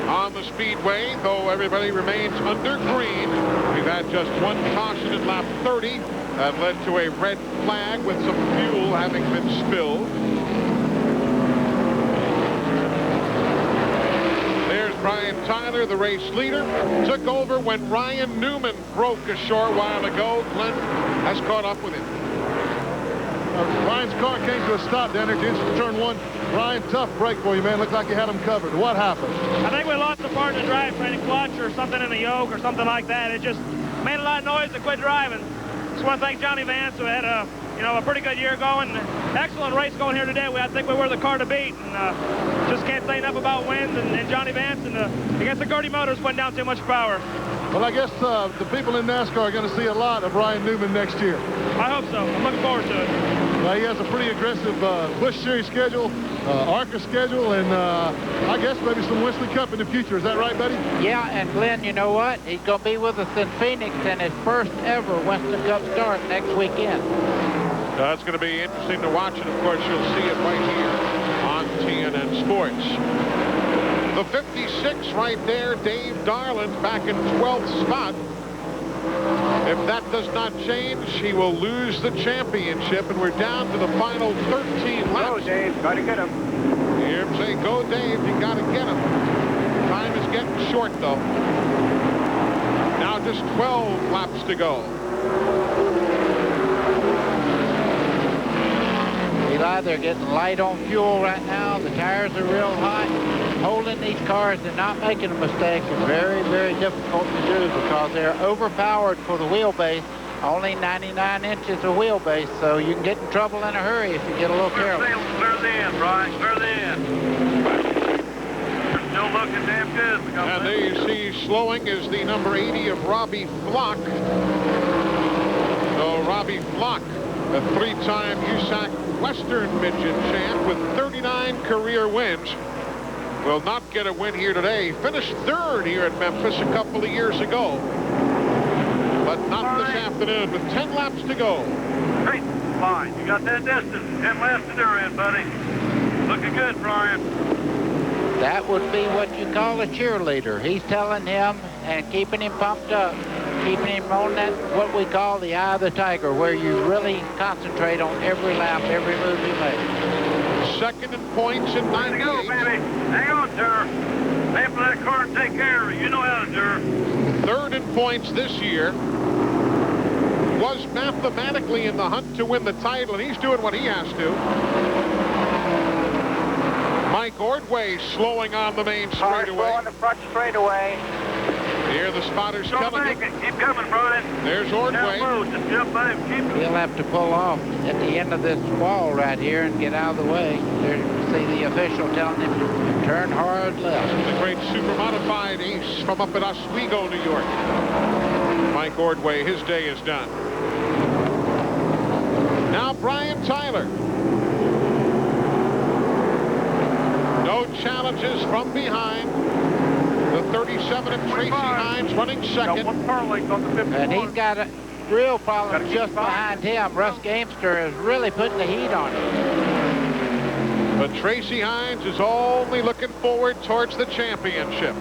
on the speedway, though everybody remains under green. We've had just one caution at lap 30. That led to a red flag with some fuel having been spilled. There's Brian Tyler, the race leader. Took over when Ryan Newman broke a short while ago. Glenn has caught up with him. Ryan's car came to a stop down there at the end of turn 1. Ryan, tough break for you, man. Looked like you had him covered. What happened? I think we lost a part of the drivetrain, a clutch or something in the yoke or something like that. It just made a lot of noise to quit driving. Just want to thank Johnny Vance, who had a pretty good year going. Excellent race going here today. I think we were the car to beat. And just can't say enough about wins and Johnny Vance. And I guess the Gertie Motors putting down too much power. Well, I guess the people in NASCAR are going to see a lot of Ryan Newman next year. I hope so. I'm looking forward to it. Well, he has a pretty aggressive Busch Series schedule, ARCA schedule, and I guess maybe some Wesley Cup in the future. Is that right, buddy? Yeah, and Glenn, you know what? He's going to be with us in Phoenix in his first ever Western Cup start next weekend. It's going to be interesting to watch, and of course you'll see it right here on TNN Sports. The 56 right there, Dave Darland back in 12th spot. If that does not change, he will lose the championship, and we're down to the final 13 laps. Go, Dave. Got to get him. Hear him say, go, Dave. You got to get him. Time is getting short, though. Now just 12 laps to go. Eli, they're getting light on fuel right now. The tires are real hot. Holding these cars and not making a mistake is very, very difficult to do because they're overpowered for the wheelbase. Only 99 inches of wheelbase, so you can get in trouble in a hurry if you get a little careless. Clear the end, Brian. Clear the end. They're still looking damn good. And there you see slowing is the number 80 of Robbie Flock. So Robbie Flock, a three-time USAC Western Midget champ with 39 career wins, will not get a win here today. Finished third here at Memphis a couple of years ago, but not this afternoon with 10 laps to go. Great. Fine. You got that distance. 10 laps to do in, buddy. Looking good, Brian. That would be what you call a cheerleader. He's telling him and keeping him pumped up, keeping him on that, what we call the eye of the tiger, where you really concentrate on every lap, every move you make. Second in points in 98. Go, baby. Hang on, sir. Pay for that car and take care of it. You know how to, sir. Third in points this year. Was mathematically in the hunt to win the title, and he's doing what he has to. Mike Ordway slowing on the main straightaway. On the front straightaway. Here the spotters coming. Keep coming, Brian. There's Ordway. Just jump by him. He'll have to pull off at the end of this wall right here and get out of the way. There, see the official telling him to turn hard left. This is a great super modified ace from up at Oswego, New York. Mike Ordway, his day is done. Now Brian Tyler. No challenges from behind. The 37 of Tracy Hines running second. And he's got a real problem just behind him. Russ Gamester is really putting the heat on him. But Tracy Hines is only looking forward towards the championship.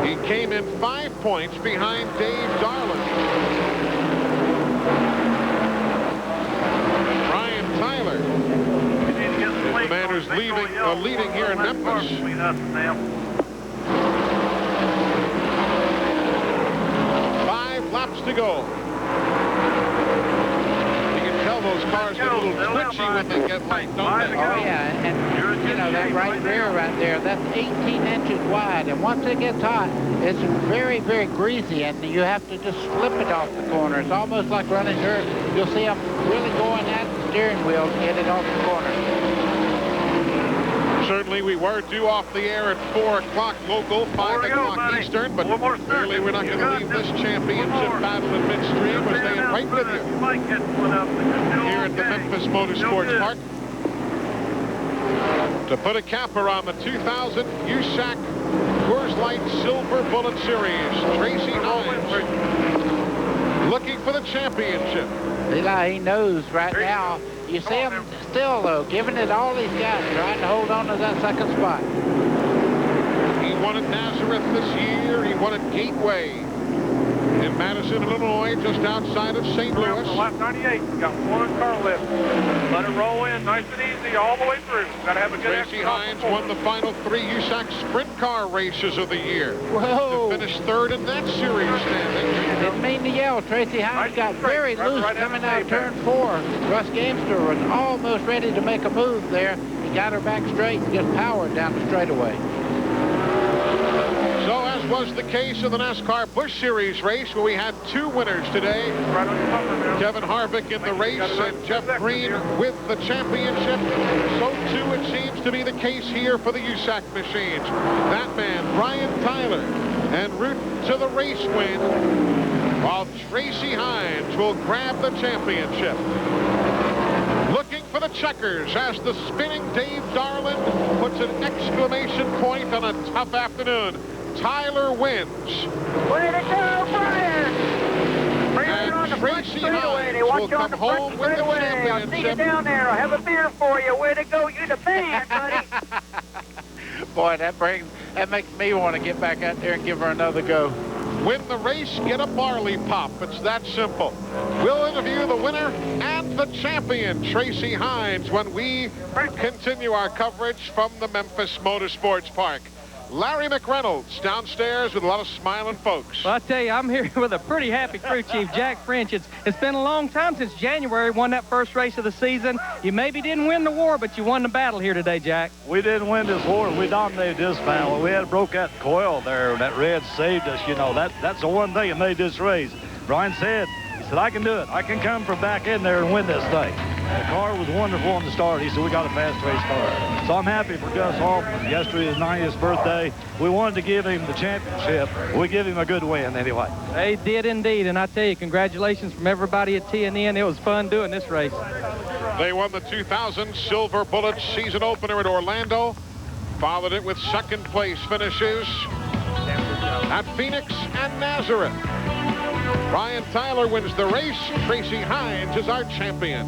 He came in 5 points behind Dave Darland. And Brian Tyler is the man who's leading here in Memphis. 5 laps to go. You can tell those cars get a little twitchy when they get light, don't they? Oh, yeah, and you know, that right rear right there, that's 18 inches wide, and once it gets hot, it's very, very greasy, and you have to just slip it off the corner. It's almost like running dirt. You'll see them really going at the steering wheel to get it off the corner. Certainly, we were due off the air at 4 o'clock local, 5 o'clock Eastern, but clearly we're not going to leave this championship battle in midstream. We're staying right with you. here at the Memphis Motorsports Park. To put a capper on the 2000 USAC Coors Light Silver Bullet Series, Tracy Hines looking for the championship. Eli, he knows right now. You see him still, though, giving it all he's got, trying to hold on to that second spot. He won at Nazareth this year. He won at Gateway in Madison, Illinois, just outside of St. Louis. Lap 98, got one car left. Let it roll in nice and easy all the way through. Got to have a good Tracy Hines won the final 3 USAC sprint car races of the year. Whoa. To finish 3rd in that series standing. Didn't mean to yell. Tracy Hines got very loose coming out of turn 4. Russ Gamster was almost ready to make a move there. He got her back straight and just powered down the straightaway. So, as was the case of the NASCAR Busch Series race, where we had 2 winners today, Kevin Harvick in the race and Jeff Green with the championship, so too it seems to be the case here for the USAC machines. That man, Brian Tyler, en route to the race win, while Tracy Hines will grab the championship. Looking for the checkers as the spinning Dave Darland puts an exclamation point on a tough afternoon. Tyler wins. Way to go, Brian! And Tracy Hines will come home with the championship. I'll see you down there. I'll have a beer for you. Way to go. You're the man, buddy. Boy, that makes me want to get back out there and give her another go. Win the race, get a barley pop. It's that simple. We'll interview the winner and the champion, Tracy Hines, when we continue our coverage from the Memphis Motorsports Park. Larry McReynolds downstairs with a lot of smiling folks. Well, I tell you, I'm here with a pretty happy crew chief, Jack French. It's been a long time since January won that first race of the season. You maybe didn't win the war, but you won the battle here today, Jack. We didn't win this war. We dominated this battle. We had broke that coil there. That red saved us. You know, that's the one thing that made this race. Brian said, he said, I can do it. I can come from back in there and win this thing. The car was wonderful on the start. He said, we got a fast race car. So I'm happy for Gus Hoffman. Yesterday is his 90th birthday. We wanted to give him the championship. We give him a good win anyway. They did indeed, and I tell you, congratulations from everybody at TNN. It was fun doing this race. They won the 2000 Silver Bullet season opener at Orlando. Followed it with second place finishes at Phoenix and Nazareth. Brian Tyler wins the race. Tracy Hines is our champion.